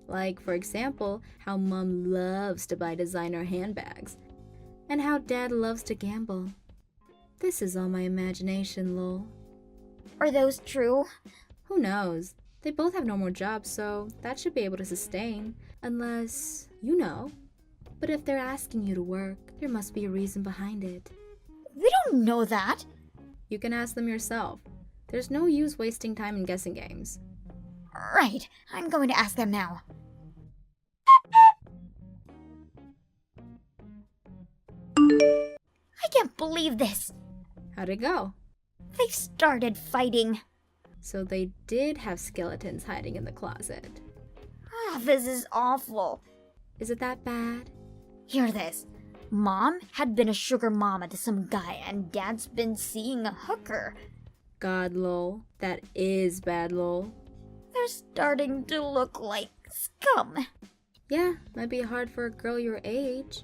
Like, for example, how Mom loves to buy designer handbags, and how Dad loves to gamble. This is all my imagination, lol. Are those true? Who knows? They both have normal jobs, so that should be able to sustain. Unless, you know. But if they're asking you to work, there must be a reason behind it. We don't know that. You can ask them yourself. There's no use wasting time in guessing games. Right, I'm going to ask them now. I can't believe this. How'd it go? They've started fighting. So they did have skeletons hiding in the closet. This is awful. Is it that bad? Hear this. Mom had been a sugar mama to some guy and Dad's been seeing a hooker. God, lol. That is bad, lol. They're starting to look like scum. Yeah, might be hard for a girl your age.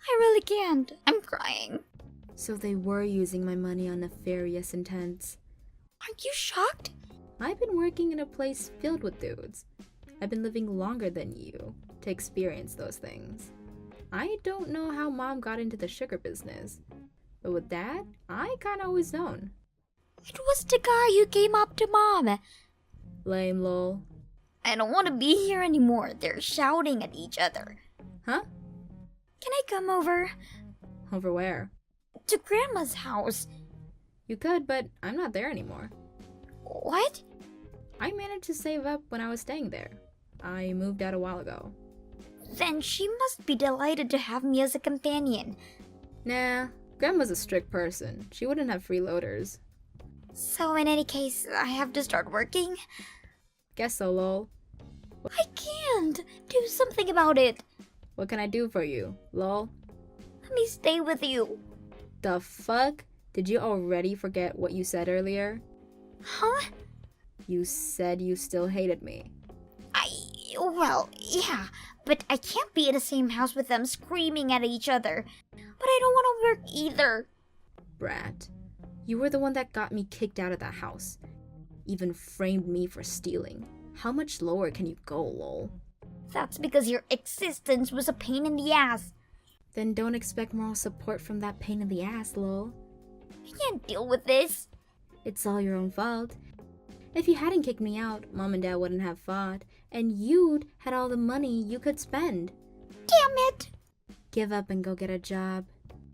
I really can't. I'm crying. So they were using my money on nefarious intents. Aren't you shocked? I've been working in a place filled with dudes. I've been living longer than you to experience those things. I don't know how Mom got into the sugar business, but with Dad, I kinda always known. It was the guy who came up to Mom. Lame, lol. I don't want to be here anymore. They're shouting at each other. Huh? Can I come over? Over where? To Grandma's house. You could, but I'm not there anymore. What? I managed to save up when I was staying there. I moved out a while ago. Then she must be delighted to have me as a companion. Nah, Grandma's a strict person. She wouldn't have freeloaders. So in any case, I have to start working? Guess so, lol. I can't. Do something about it. What can I do for you, lol? Let me stay with you. The fuck? Did you already forget what you said earlier? Huh? You said you still hated me. Well, yeah, but I can't be in the same house with them screaming at each other. But I don't want to work either. Brat, you were the one that got me kicked out of that house. Even framed me for stealing. How much lower can you go, lol? That's because your existence was a pain in the ass. Then don't expect moral support from that pain in the ass, lol. I can't deal with this. It's all your own fault. If you hadn't kicked me out, Mom and Dad wouldn't have fought, and you'd had all the money you could spend. Damn it! Give up and go get a job.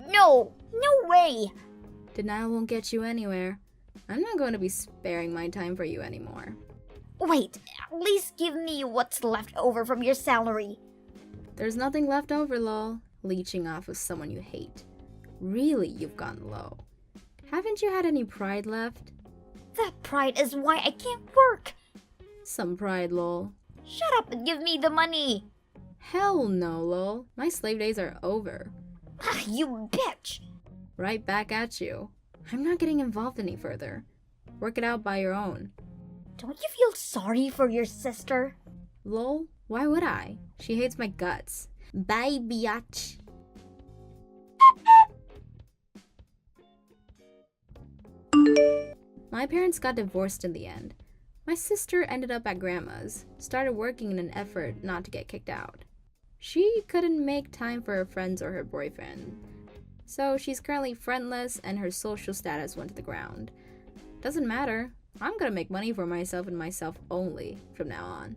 No way! Denial won't get you anywhere. I'm not going to be sparing my time for you anymore. Wait, at least give me what's left over from your salary. There's nothing left over, lol. Leeching off of someone you hate. Really, you've gone low. Haven't you had any pride left? That pride is why I can't work. Some pride, lol. Shut up and give me the money. Hell no, lol. My slave days are over. You bitch. Right back at you. I'm not getting involved any further. Work it out by your own. Don't you feel sorry for your sister? Lol, why would I? She hates my guts. Bye, biatch. My parents got divorced in the end. My sister ended up at grandma's, started working in an effort not to get kicked out. She couldn't make time for her friends or her boyfriend, so she's currently friendless and her social status went to the ground. Doesn't matter, I'm gonna make money for myself and myself only from now on.